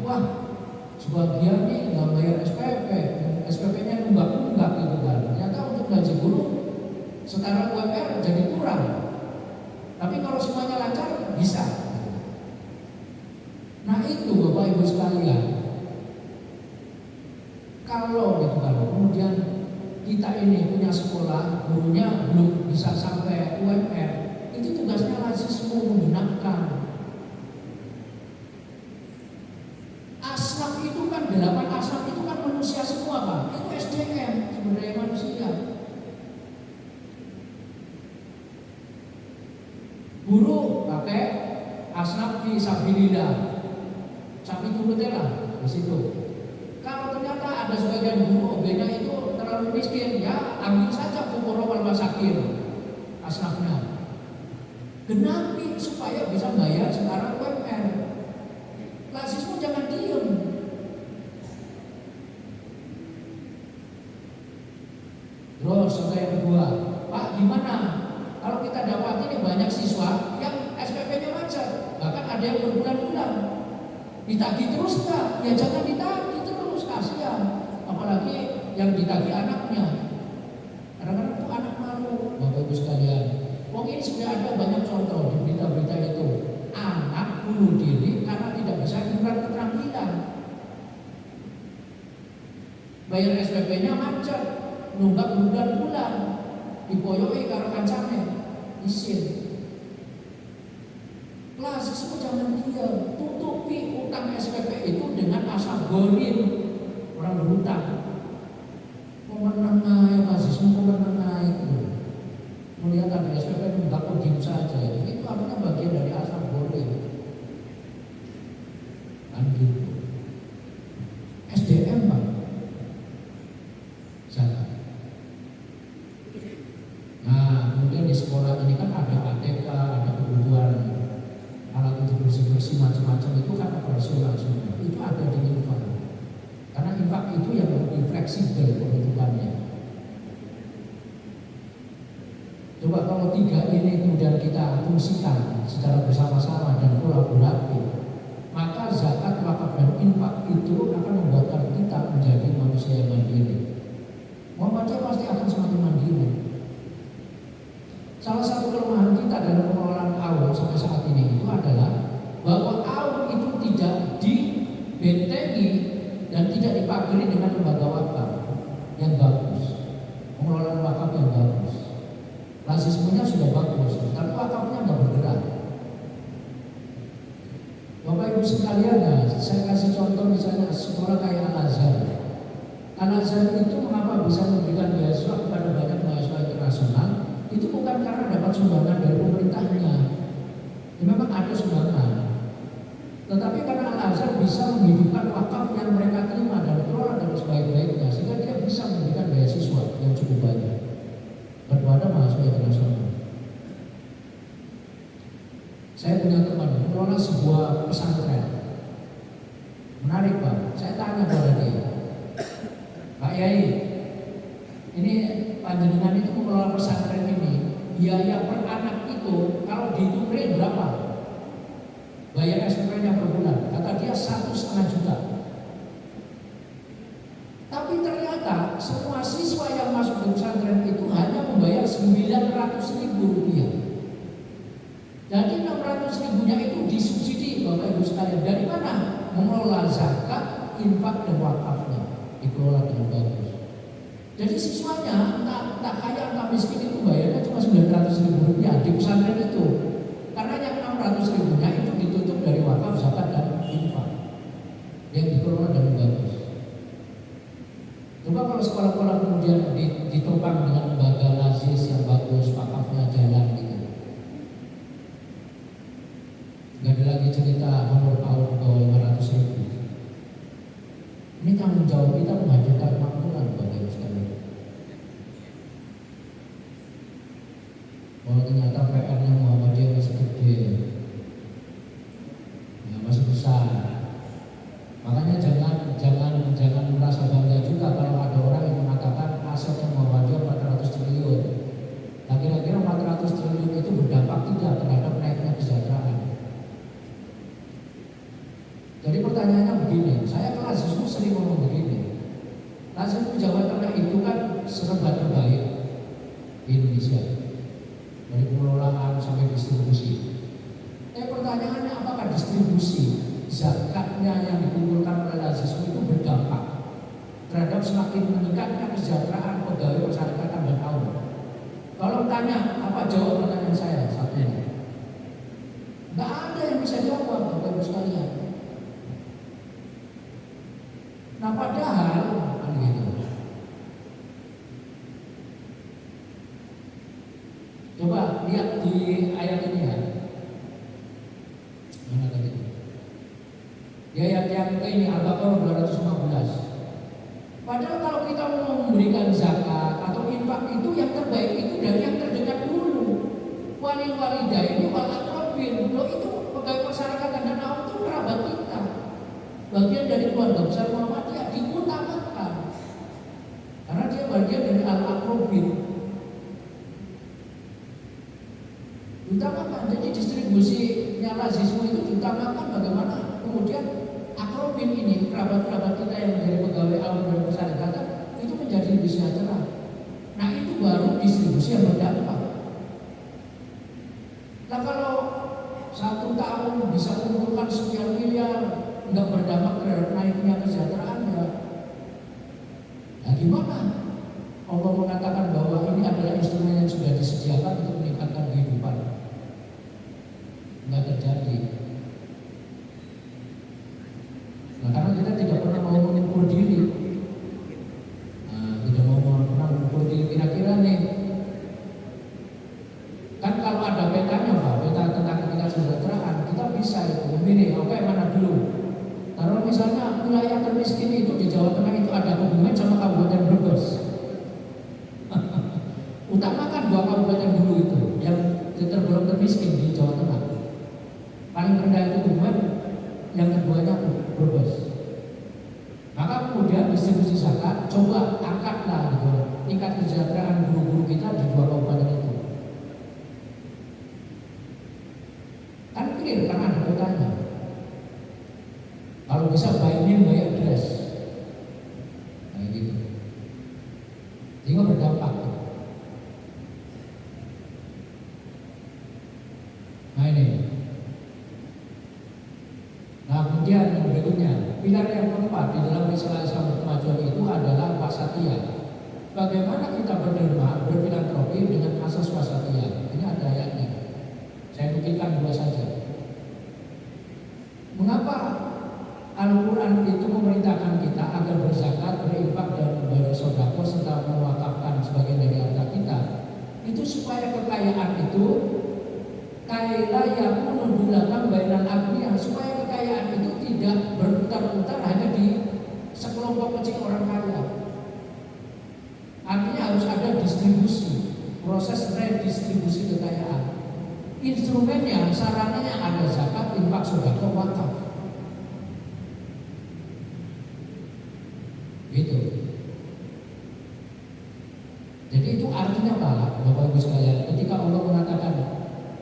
Wah, sebagian nih nggak bayar SPP, SPP-nya nunggak-nunggak gitu kan. Ternyata untuk gaji guru setara UMR jadi kurang. Tapi kalau semuanya lancar bisa. Nah itu Bapak Ibu sekalian, kalau gitu kan, kemudian kita ini punya sekolah, gurunya belum bisa sampai UMR, itu tugasnya mahasiswa menggunakan. Asnaf itu kan 8 asnaf itu kan manusia semua Pak, itu SDM, sumber daya manusia. Guru pakai asnaf fi sabilillah, sapi turutela di situ. Kalau ternyata ada sebagian guru OB-nya itu terlalu miskin, ya ambil saja fuqara wal masakin asnafnya, genapi supaya bisa bayar sekarang UMR. Mahasiswa jangan diem. Terus yang kedua, Pak gimana kalau kita dapat ini banyak siswa yang SPP-nya macet, bahkan ada yang berbulan-bulan, ditagih terus enggak? Ya jangan ditagih terus, kasihan. Apalagi yang ditagih anaknya. Kadang-kadang itu anak malu, Bapak Ibu sekalian. Wong ini sudah ada banyak contoh di berita-berita itu. Anak bunuh diri karena tidak bisa iuran keterampilan. Bayar SPP-nya macet, nunggak bulan-bulan, diboyoi karo kancane, isin. Mahasiswa jangan diam, tutupi utang SPP itu dengan asal gorin orang berhutang. Pemenang mahasiswa pemenang melihat ada SPP nunggak kok diem saja, itu artinya bagian dari asal gorin. Kan gitu. SDM Pak, zakat. Nah kemudian di sekolah ini kan ada ATK, ada kebutuhan alat untuk bersih-bersih macam-macam, itu kan operasional semua. Itu ada di infak. Karena infak itu yang lebih fleksibel pembentukannya. Coba kalau 3 ini kemudian kita fungsikan secara bersama-sama dan kolaboratif, maka zakat, wakaf dan infak itu akan membuatkan kita menjadi manusia yang mandiri. Muhammadiyah pasti akan semakin mandiri. Salah satu kelemahan kita dalam pengelolaan AUN sampai saat ini itu adalah bahwa AUN itu tidak dibentengi dan tidak dipagari dengan lembaga wakaf yang bagus, pengelolaan wakaf yang bagus. Rasismenya sudah bagus, tapi wakafnya nggak bergerak. Bapak Ibu sekalian, saya kasih contoh misalnya sekolah kayak Al-Azhar itu mengapa bisa memberikan beasiswa kepada banyak mahasiswa internasional? Itu bukan karena dapat sumbangan dari pemerintahnya. Ya, memang ada sumbangan. Tetapi karena Al-Azhar bisa menghidupkan wakaf yang mereka terima dan kelola dengan sebaik-baiknya, sehingga dia bisa memberikan beasiswa yang cukup banyak kepada mahasiswa internasional. Saya punya teman mengelola sebuah pesantren. Menarik Pak, saya tanya pada dia, Pak Yai, ini panjenengan itu mengelola pesantren ini, biaya per anak itu kalau dihitung berapa? Bayar SPP-nya per bulan, kata dia 1,5 juta. Tapi ternyata semua siswa yang masuk di pesantren itu hanya membayar 900.000 rupiah. Jadi 600 ribunya itu disubsidi Bapak Ibu sekalian. Dari mana? Mengelola zakat, infak dan wakafnya dikelola dengan bagus. Jadi siswanya tak kaya tak miskin itu bayarnya cuma 900.000 rupiah di pesantren itu. Karena yang 600 ribunya itu ditutup dari wakaf, zakat dan infak yang dikelola dengan bagus. Coba kalau sekolah-sekolah kemudian ditopang dengan lembaga lazis yang bagus, wakafnya jalan gitu. Gak ada lagi cerita honor tahun bawah 500.000. Ini tanggung jawab kita menghadirkan makmuran Bapak Ibu sekalian. Bahwa ternyata PR-nya Muhammadiyah masih gede, ya, masih besar. Makanya jangan merasa bangga juga kalau ada orang yang mengatakan asetnya Muhammadiyah 400 triliun. Nah, kira-kira 400 triliun itu berdampak tidak terhadap naiknya kesejahteraan? Jadi pertanyaannya begini, saya kelas itu sering ngomong begini, Lazim Jawa Tengah itu kan serba terbaik di Indonesia, dari pengelolaan sampai distribusi. Pertanyaannya apakah distribusi zakatnya yang dikumpulkan oleh Lazim itu berdampak terhadap semakin meningkatnya kesejahteraan pegawai persyarikatan dan kaum? Kalau tanya apa jawab pertanyaan saya satu ini? Nggak ada yang bisa jawab Bapak Ibu sekalian. Nah padahal gitu. Coba lihat di ayat ini ya. Mana tadi? Di ayat yang ini Al-Baqarah 215. Padahal kalau kita mau memberikan zakat atau infak itu yang terbaik itu dari yang terdekat dulu. Walidaini wal aqrabin. Loh itu pegawai persyarikatan dan kaum itu kerabat kita. Bagian dari keluarga besar Muhammadiyah diutamakan karena dia bagian dari al-aqrabin. Diutamakan, jadi distribusinya lazisme itu diutamakan bagaimana kemudian aqrabin ini kerabat-kerabat kita yang menjadi pegawai awam dan persyarikatan itu menjadi lebih sejahtera. Nah itu baru distribusi yang berdampak. Nah kalau 1 tahun bisa mengumpulkan sekian miliar nggak berdampak terhadap naiknya kesejahteraan ya. Nah gimana? Allah mengatakan bahwa ini adalah instrumen yang sudah disediakan untuk meningkatkan kehidupan. Nggak terjadi. Nah karena kita tidak pernah mau mengukur diri. Nah, tidak mau pernah mengukur diri kira-kira nih. Kan kalau ada petanya Pak, peta tentang tingkat kesejahteraan, kita bisa itu memilih oke mana dulu. Kalau misalnya wilayah termiskin itu di Jawa Tengah itu ada hubungan sama Kabupaten Brebes. Utamakan 2 kabupaten dulu itu yang tergolong termiskin di Jawa Tengah. Paling rendah itu hubungan, yang keduanya Brebes. Maka kemudian distribusi zakat, coba angkatlah gitu tingkat kesejahteraan guru-guru kita di 2 kabupaten itu. Kan clear karena ada petanya. Kalau bisa by name by address, nah gitu, sehingga berdampak. Nah ini, nah kemudian yang berikutnya, pilar yang keempat di dalam risalah Islam kemajuan itu adalah wasatiyah. Bagaimana kita berderma, berfilantropi dengan asas wasatiyah? Ini ada ayatnya. Saya nukilkan 2 saja. Mengapa Al-Quran itu memerintahkan kita agar berzakat, berinfak dan kecil orang kaya. Artinya harus ada distribusi, proses redistribusi kekayaan. Instrumennya, sarannya ada zakat, infak, sedekah, wakaf. Gitu. Jadi itu artinya apa, Bapak Ibu sekalian? Ketika Allah mengatakan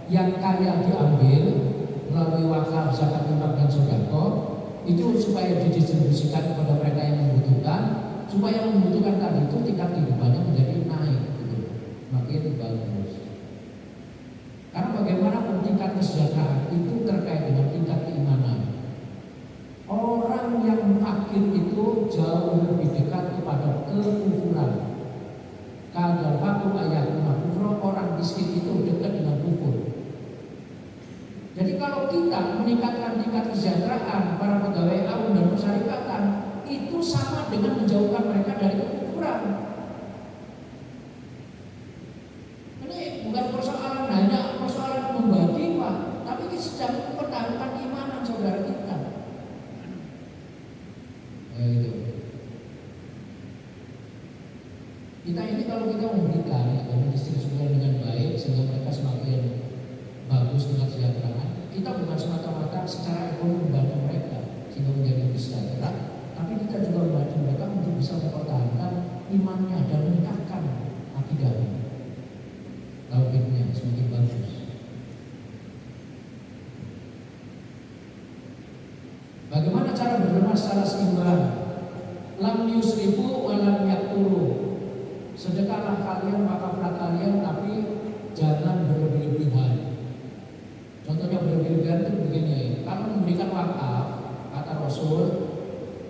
yang kaya diambil melalui wakaf, zakat, infak, dan sedekah, itu supaya didistribusikan kepada mereka yang membutuhkan, supaya yang membutuhkan tadi itu tingkat kehidupannya menjadi naik, gitu. Makin bagus. Karena bagaimanapun tingkat kesejahteraan itu terkait dengan tingkat keimanan. Orang yang fakir itu jauh lebih dekat kepada kekufuran. Kadal fakir ayatuna kufur, orang miskin itu dekat dengan kufur. Jadi kalau kita meningkatkan tingkat kesejahteraan para pegawai awam dan persyarikatan, itu sama dengan menjauhkan mereka dari kekufuran. Ini bukan persoalan hanya persoalan membagi, Pak, tapi kita sedang mempertahankan keimanan saudara kita. Itu. Kita ini kalau kita memberikan dan mendistribusikan dengan baik sehingga mereka semakin bagus dengan kesejahteraan, kita bukan semata-mata secara ekonomi membantu mereka sehingga menjadi lebih sejahtera, tapi kita juga membantu mereka untuk bisa mempertahankan imannya dan meningkatkan akidahnya, tauhidnya semakin bagus. Bagaimana cara berderma secara seimbang? Lam yusrifu wa lam yaktulu. Sedekahlah kalian, wakaflah kalian, tapi jangan berlebih-lebihan. Contohnya berlebihan itu begini, kalau memberikan wakaf, kata Rasul,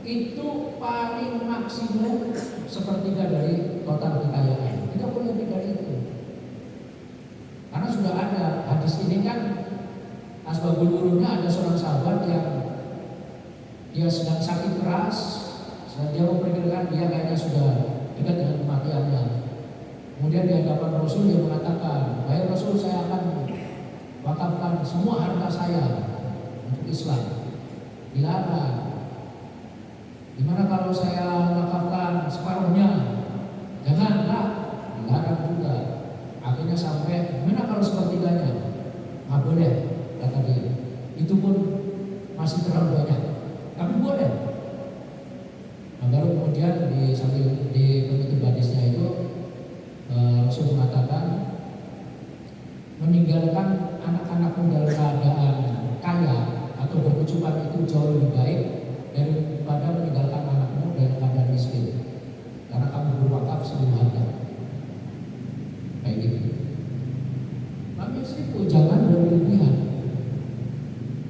itu paling maksimum sepertiga dari total kekayaan. Tidak boleh lebih dari itu. Karena sudah ada hadis ini kan, asbabul nurunnya ada seorang sahabat yang dia sedang sakit keras, dia memperkirakan dia kayaknya sudah dekat dengan kematiannya. Kemudian di hadapan Rasul dia mengatakan, "Wahai Rasul, saya akan wakafkan semua harta saya untuk Islam." Dilarang. Gimana kalau saya wakafkan separuhnya? Janganlah. Dilarang juga. Akhirnya sampai, gimana kalau sepertiganya? Nggak boleh, kata dia. Itu pun masih terlalu banyak. Tapi boleh. Nah, baru kemudian sambil di penutup hadisnya itu Rasul mengatakan, meninggalkan anak-anakmu dalam keadaan kaya atau berkecukupan itu jauh lebih baik daripada meninggalkan anakmu dalam keadaan miskin, karena kamu berwakaf sebelum harta. Kayak gitu. Maka itu jangan berlebihan.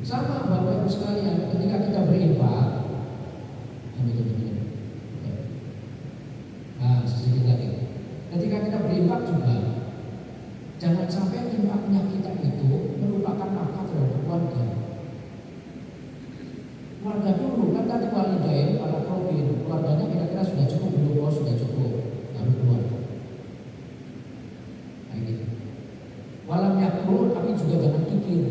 Sama Bapak Ibu sekalian, ketika kita berinfak, sedikit lagi. Ketika kita berinfak juga, jangan sampai infaknya kita itu merupakan nafkah terhadap keluarga. Keluarga dulu kan tadi walidain, para probin, keluarganya kira-kira sudah cukup belum? Oh sudah cukup, lalu keluarga. Nah gitu. Walam yakul, tapi juga jangan kikir.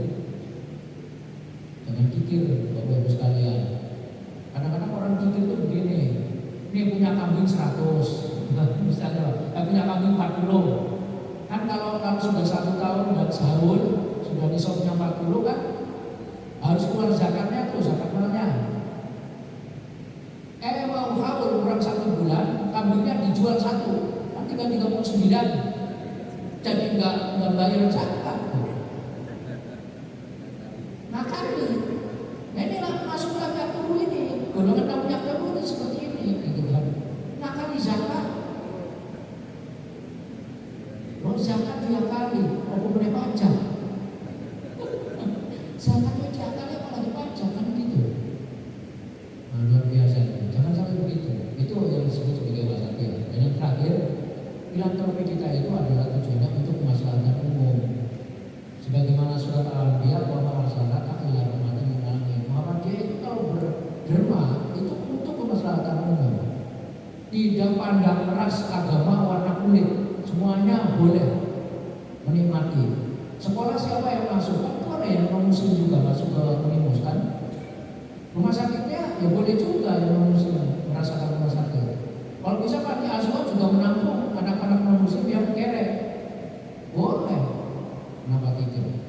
Jangan kikir, Bapak Ibu sekalian. Kadang-kadang orang kikir itu begini, ini punya kambing 100, misalnya, punya kambing 40. Kan kalau sudah 1 tahun dan sahur, sudah nisabnya 40 kan harus keluar zakatnya tuh, zakat malnya. Mau haul kurang 1 bulan, kambingnya dijual 1, kan tinggal 39, jadi nggak bayar zakat. Nah kali, inilah masuk zakat dulu ini, golongan namanya dulu seperti ini, gitu kan. Nah kali zakat. Zakat 2 kali, apa boleh pajak? Zakat 2 kali apalagi pajak, kan gitu. Nah, luar biasa, jangan sampai begitu. Itu yang disebut sebagai wasatiyah. Dan yang terakhir, filantropi kita itu adalah tujuannya untuk kemaslahatan umum. Sebagaimana surat Al-Anbiya, wa ma arsalnaka illa rahmatan lil alamin. Muhammadiyah itu kalau berderma itu untuk kemaslahatan umum. Tidak pandang ras, agama, warna kulit. Semuanya boleh menikmati. Sekolah siapa yang masuk? Kan boleh yang non-muslim juga masuk ke unimus kan? Rumah sakitnya ya boleh juga yang non-muslim merasakan rumah sakit. Kalau bisa panti asuhan juga menampung anak-anak non muslim yang kere, boleh. Kenapa tidak?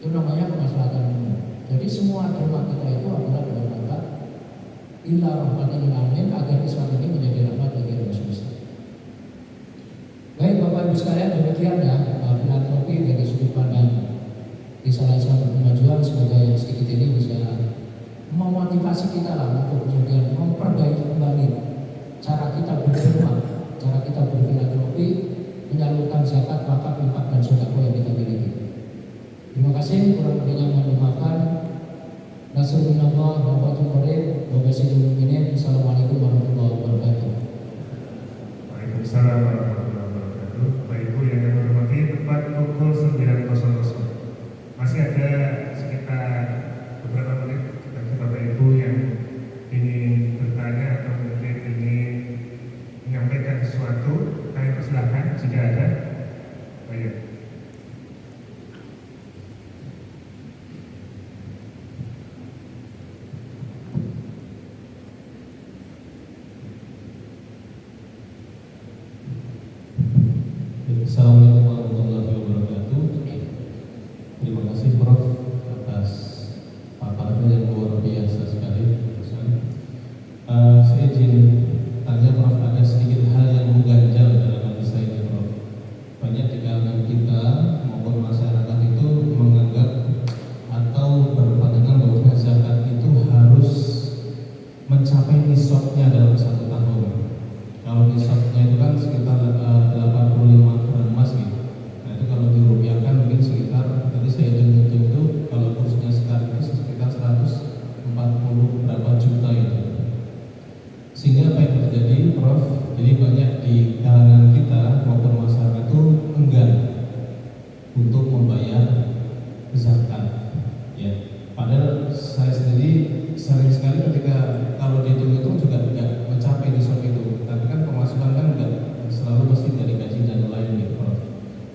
Itu namanya kemaslahatan umum. Jadi semua doa kita itu adalah doa kita illa rahmatan lil alamin, agar Islam ini menjadi rahmat bagi manusia. Baik Bapak Ibu sekalian, demikian ya filantropi dari sudut pandang Kisah Islam Kemajuan. Semoga yang sedikit ini bisa memotivasi kita lah untuk kemudian memperbaiki kembali cara kita berdoa, cara kita berfilantropi, menyalurkan zakat, wakaf, infak dan sedekah yang kita miliki. Terima kasih, kurang lebihnya mohon dimaafkan. Nasrullah wa fathul qarib wa basyiril mu'minin. Assalamualaikum warahmatullahi wabarakatuh. Waalaikumsalam warahmatullahi wabarakatuh. Bapak Ibu yang kami hormati, tepat pukul 9.00 masih ada sekitar beberapa menit bagi Bapak Ibu yang ingin bertanya atau mungkin ingin menyampaikan sesuatu, kami persilahkan jika ada. Baik. Assalamualaikum warahmatullahi wabarakatuh. Terima kasih Prof atas paparannya yang luar biasa sekali. Saya izin tanya Prof, ada sedikit hal yang mengganjal dalam hati saya ini Prof. Banyak di kalangan kita maupun masyarakat itu menganggap atau berpandangan bahwa zakat itu harus mencapai nisabnya dalam 1 tahun. Kalau nisabnya itu kan sekitar 85 gram emas gitu. Nah itu kalau dirupiahkan mungkin sekitar, tadi saya hitung itu kalau kursnya sekarang itu sekitar 140 berapa juta itu. Sehingga apa yang terjadi Prof, jadi banyak di kalangan kita maupun masyarakat itu enggan untuk membayar zakat ya. Padahal saya sendiri sering sekali ketika kalau dihitung-hitung juga tidak mencapai nisab itu, tapi kan pemasukan kan enggak selalu pasti dari gaji dan lain gitu Prof.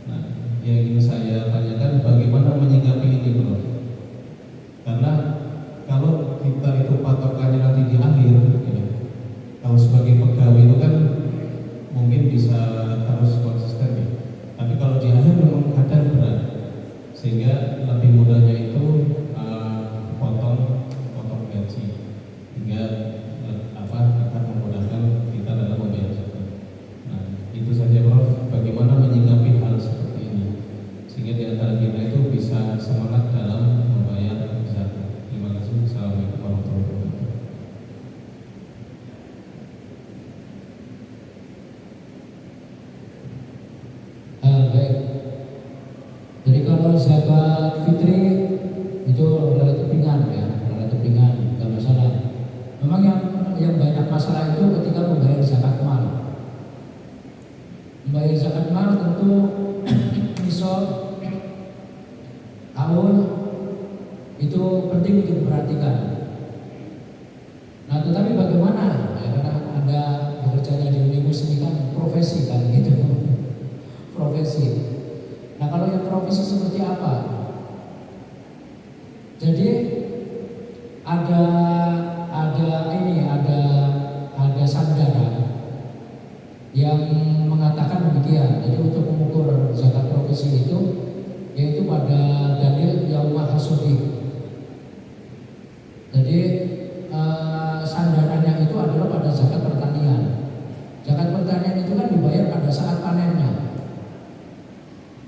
Nah yang ingin saya tanyakan, bagaimana menyikapi ini Prof? Karena kalau kita itu patokannya nanti di akhir ya, kalau sebagai pegawai itu kan mungkin bisa terus konsisten ya. Tapi kalau di akhir memang kadang berat, sehingga lebih mudahnya itu potong gaji, hingga akan memudahkan kita dalam membayar zakat. Nah itu saja Prof, bagaimana menyikapi hal seperti ini sehingga di antara kita itu bisa semangat dalam membayar zakat. Terima kasih. Assalamualaikum warahmatullahi wabarakatuh. Baik. Jadi kalau zakat fitri itu relatif ringan ya, relatif ringan, tidak masalah. Memang yang banyak masalah itu ketika membayar zakat mal. Membayar zakat mal tentu nisab tahun itu penting untuk diperhatikan. Nah, tetapi bagaimana? Ya, karena Anda bekerja di Unimus ini kan profesi kan gitu, profesi. Nah, kalau yang profesi seperti apa? Jadi ada sandaran yang mengatakan demikian. Jadi untuk mengukur zakat profesi itu yaitu pada dalil yaumah hasodi. Jadi sandarannya itu adalah pada zakat pertanian. Zakat pertanian itu kan dibayar pada saat panennya.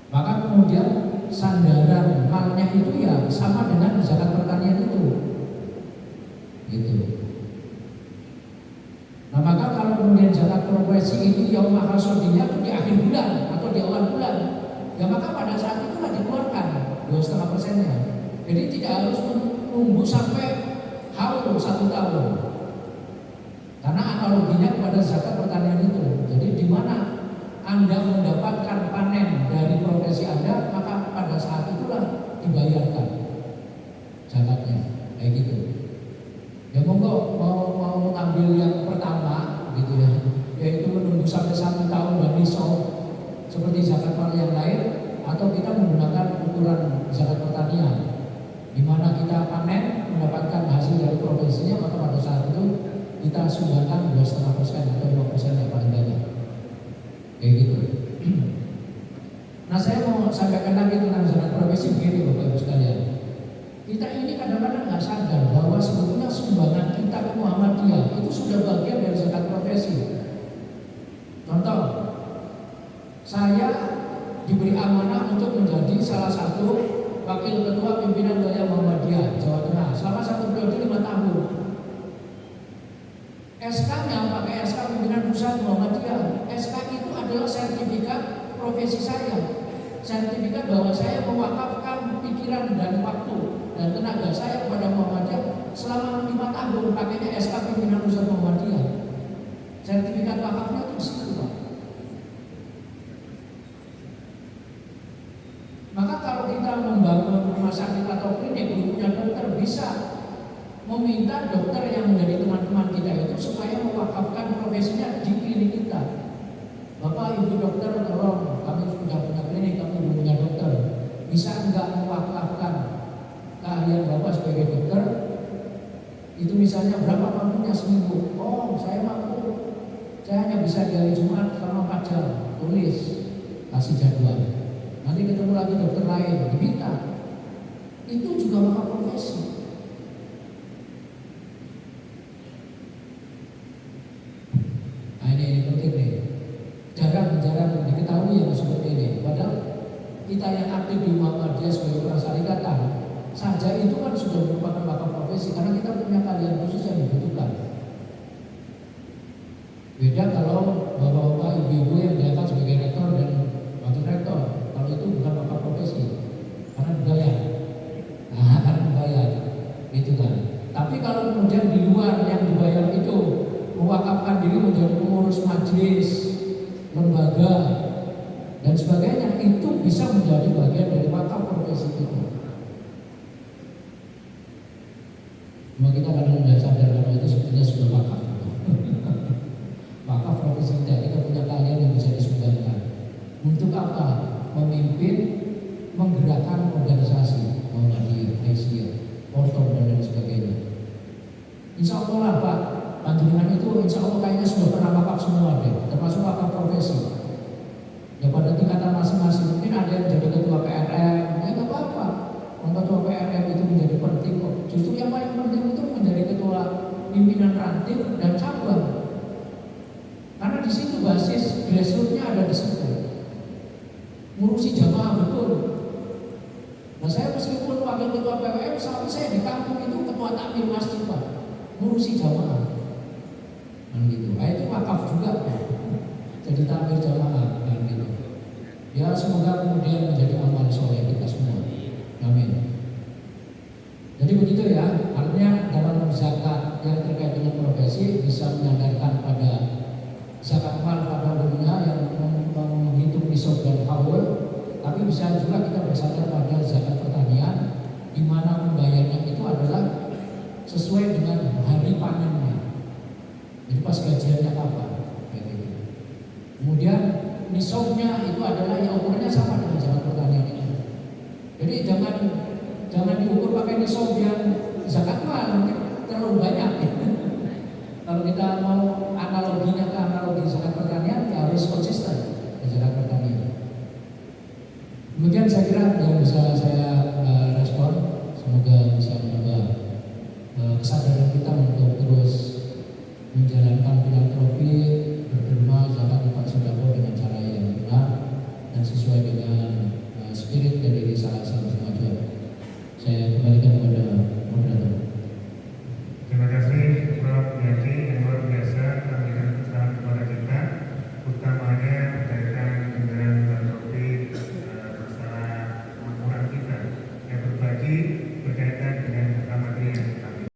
Maka kemudian sandaran malnya itu ya sama dengan zakat pertanian itu. Gitu. Nah maka kalau kemudian zakat profesi itu yaumah hasodinya itu di akhir bulan atau di awal bulan, ya maka pada saat itulah dikeluarkan 2,5%-nya. Jadi tidak harus menunggu sampai haul 1 tahun. Karena analoginya kepada zakat pertanian itu. Jadi di mana Anda mendapatkan panen dari profesi Anda, maka pada saat itulah dibayarkan zakatnya. Kayak gitu. Ya monggo mau mengambil yang pertama gitu ya, yaitu menunggu sampai 1 tahun dan nisab seperti zakat mal yang lain, atau kita menggunakan ukuran zakat pertanian di mana kita panen mendapatkan hasil dari profesinya, maka pada saat itu kita sumbangkan 2,5% atau 5% yang paling banyak. Kayak gitu. Nah, saya mau sampaikan lagi tentang zakat profesi begini Bapak Ibu sekalian. Kita ini kadang-kadang nggak sadar bahwa sebetulnya sumbangan kita ke Muhammadiyah itu sudah bagian dari zakat profesi. Contoh, saya diberi amanah untuk menjadi salah satu wakil ketua pimpinan wilayah Muhammadiyah Jawa Tengah selama 1 periode 5 tahun. SK-nya pakai SK pimpinan pusat Muhammadiyah. SK itu adalah sertifikat profesi saya, sertifikat bahwa saya mewakafkan pikiran dan waktu dan tenaga saya kepada Muhammadiyah selama 5 tahun pakainya SK pimpinan pusat Muhammadiyah. Sertifikat wakafnya itu di situ, Pak. Maka kalau kita membangun rumah sakit atau klinik belum punya dokter, bisa meminta dokter yang menjadi teman-teman kita itu supaya mewakafkan profesinya di klinik kita. Bapak Ibu dokter, tolong, kami sudah punya klinik, kami belum punya dokter, bisa enggak mewakafkan keahlian Bapak sebagai dokter? Itu misalnya berapa mampunya seminggu? Oh, saya mampu, saya hanya bisa di hari Jumat selama 4 jam. Tulis, kasih jadwal. Nanti ketemu lagi dokter lain, diminta. Itu juga wakaf profesi. Nah, ini penting nih. Jarang diketahui yang seperti ini. Padahal kita yang aktif di Muhammadiyah sebagai prasyarikatan saja itu kan sudah merupakan wakaf profesi karena kita punya keahlian khusus yang dibutuhkan. Beda kalau bapak-bapak, ibu-ibu yang diangkat sebagai rektor dan wakil rektor, kalau itu bukan wakaf profesi, karena dibayar. Nah, karena dibayar, gitu kan. Tapi kalau kemudian di luar yang dibayar itu mewakafkan diri menjadi pengurus majelis, lembaga dan sebagainya, itu bisa menjadi bagian dari wakaf profesi itu. Cuma kita kadang tidak sadar kalau itu sebetulnya sudah wakaf. Wakaf profesi kita punya keahlian yang bisa disumbangkan. Untuk apa? Memimpin, menggerakkan organisasi, Muhammadiyah, Aisyah, Portom dan lain sebagainya. Insya Allah lah Pak, panjenengan itu insya Allah kayaknya sudah pernah wakaf semua deh, termasuk wakaf profesi. Ya pada tingkatan masing-masing, mungkin ada yang jadi ketua PRM, ya nggak apa-apa. Ketua PRM itu menjadi penting kok. Justru yang paling penting itu menjadi ketua pimpinan ranting dan cabang. Karena di situ basis grassroots-nya ada di situ. Ngurusi jamaah betul. Nah, saya meskipun wakil ketua PWM, sampai saya di kampung itu ketua takmir masjid Pak, ngurusi jamaah. Nah, gitu. Nah, itu wakaf juga Pak. Jadi takmir jamaah, nah, gitu. Ya semoga kemudian menjadi amal soleh kita semua. Amin. Jadi begitu ya, artinya dalam zakat yang terkait dengan profesi bisa menyandarkan pada zakat mal pada umumnya yang menghitung nisab dan haul, tapi bisa juga kita bersandar pada zakat pertanian, di mana membayarnya itu adalah sesuai dengan hari panennya. Jadi pas gajiannya kapan? Gitu. Kemudian nisabnya itu adalah yang ukurannya sama dengan zakat pertanian itu. Jadi jangan diukur pakai nisab yang zakat mal, mungkin terlalu banyak. Kalau kita mau analoginya ke analogi zakat pertanian, ya harus konsisten di zakat pertanian. Kemudian saya kira yang bisa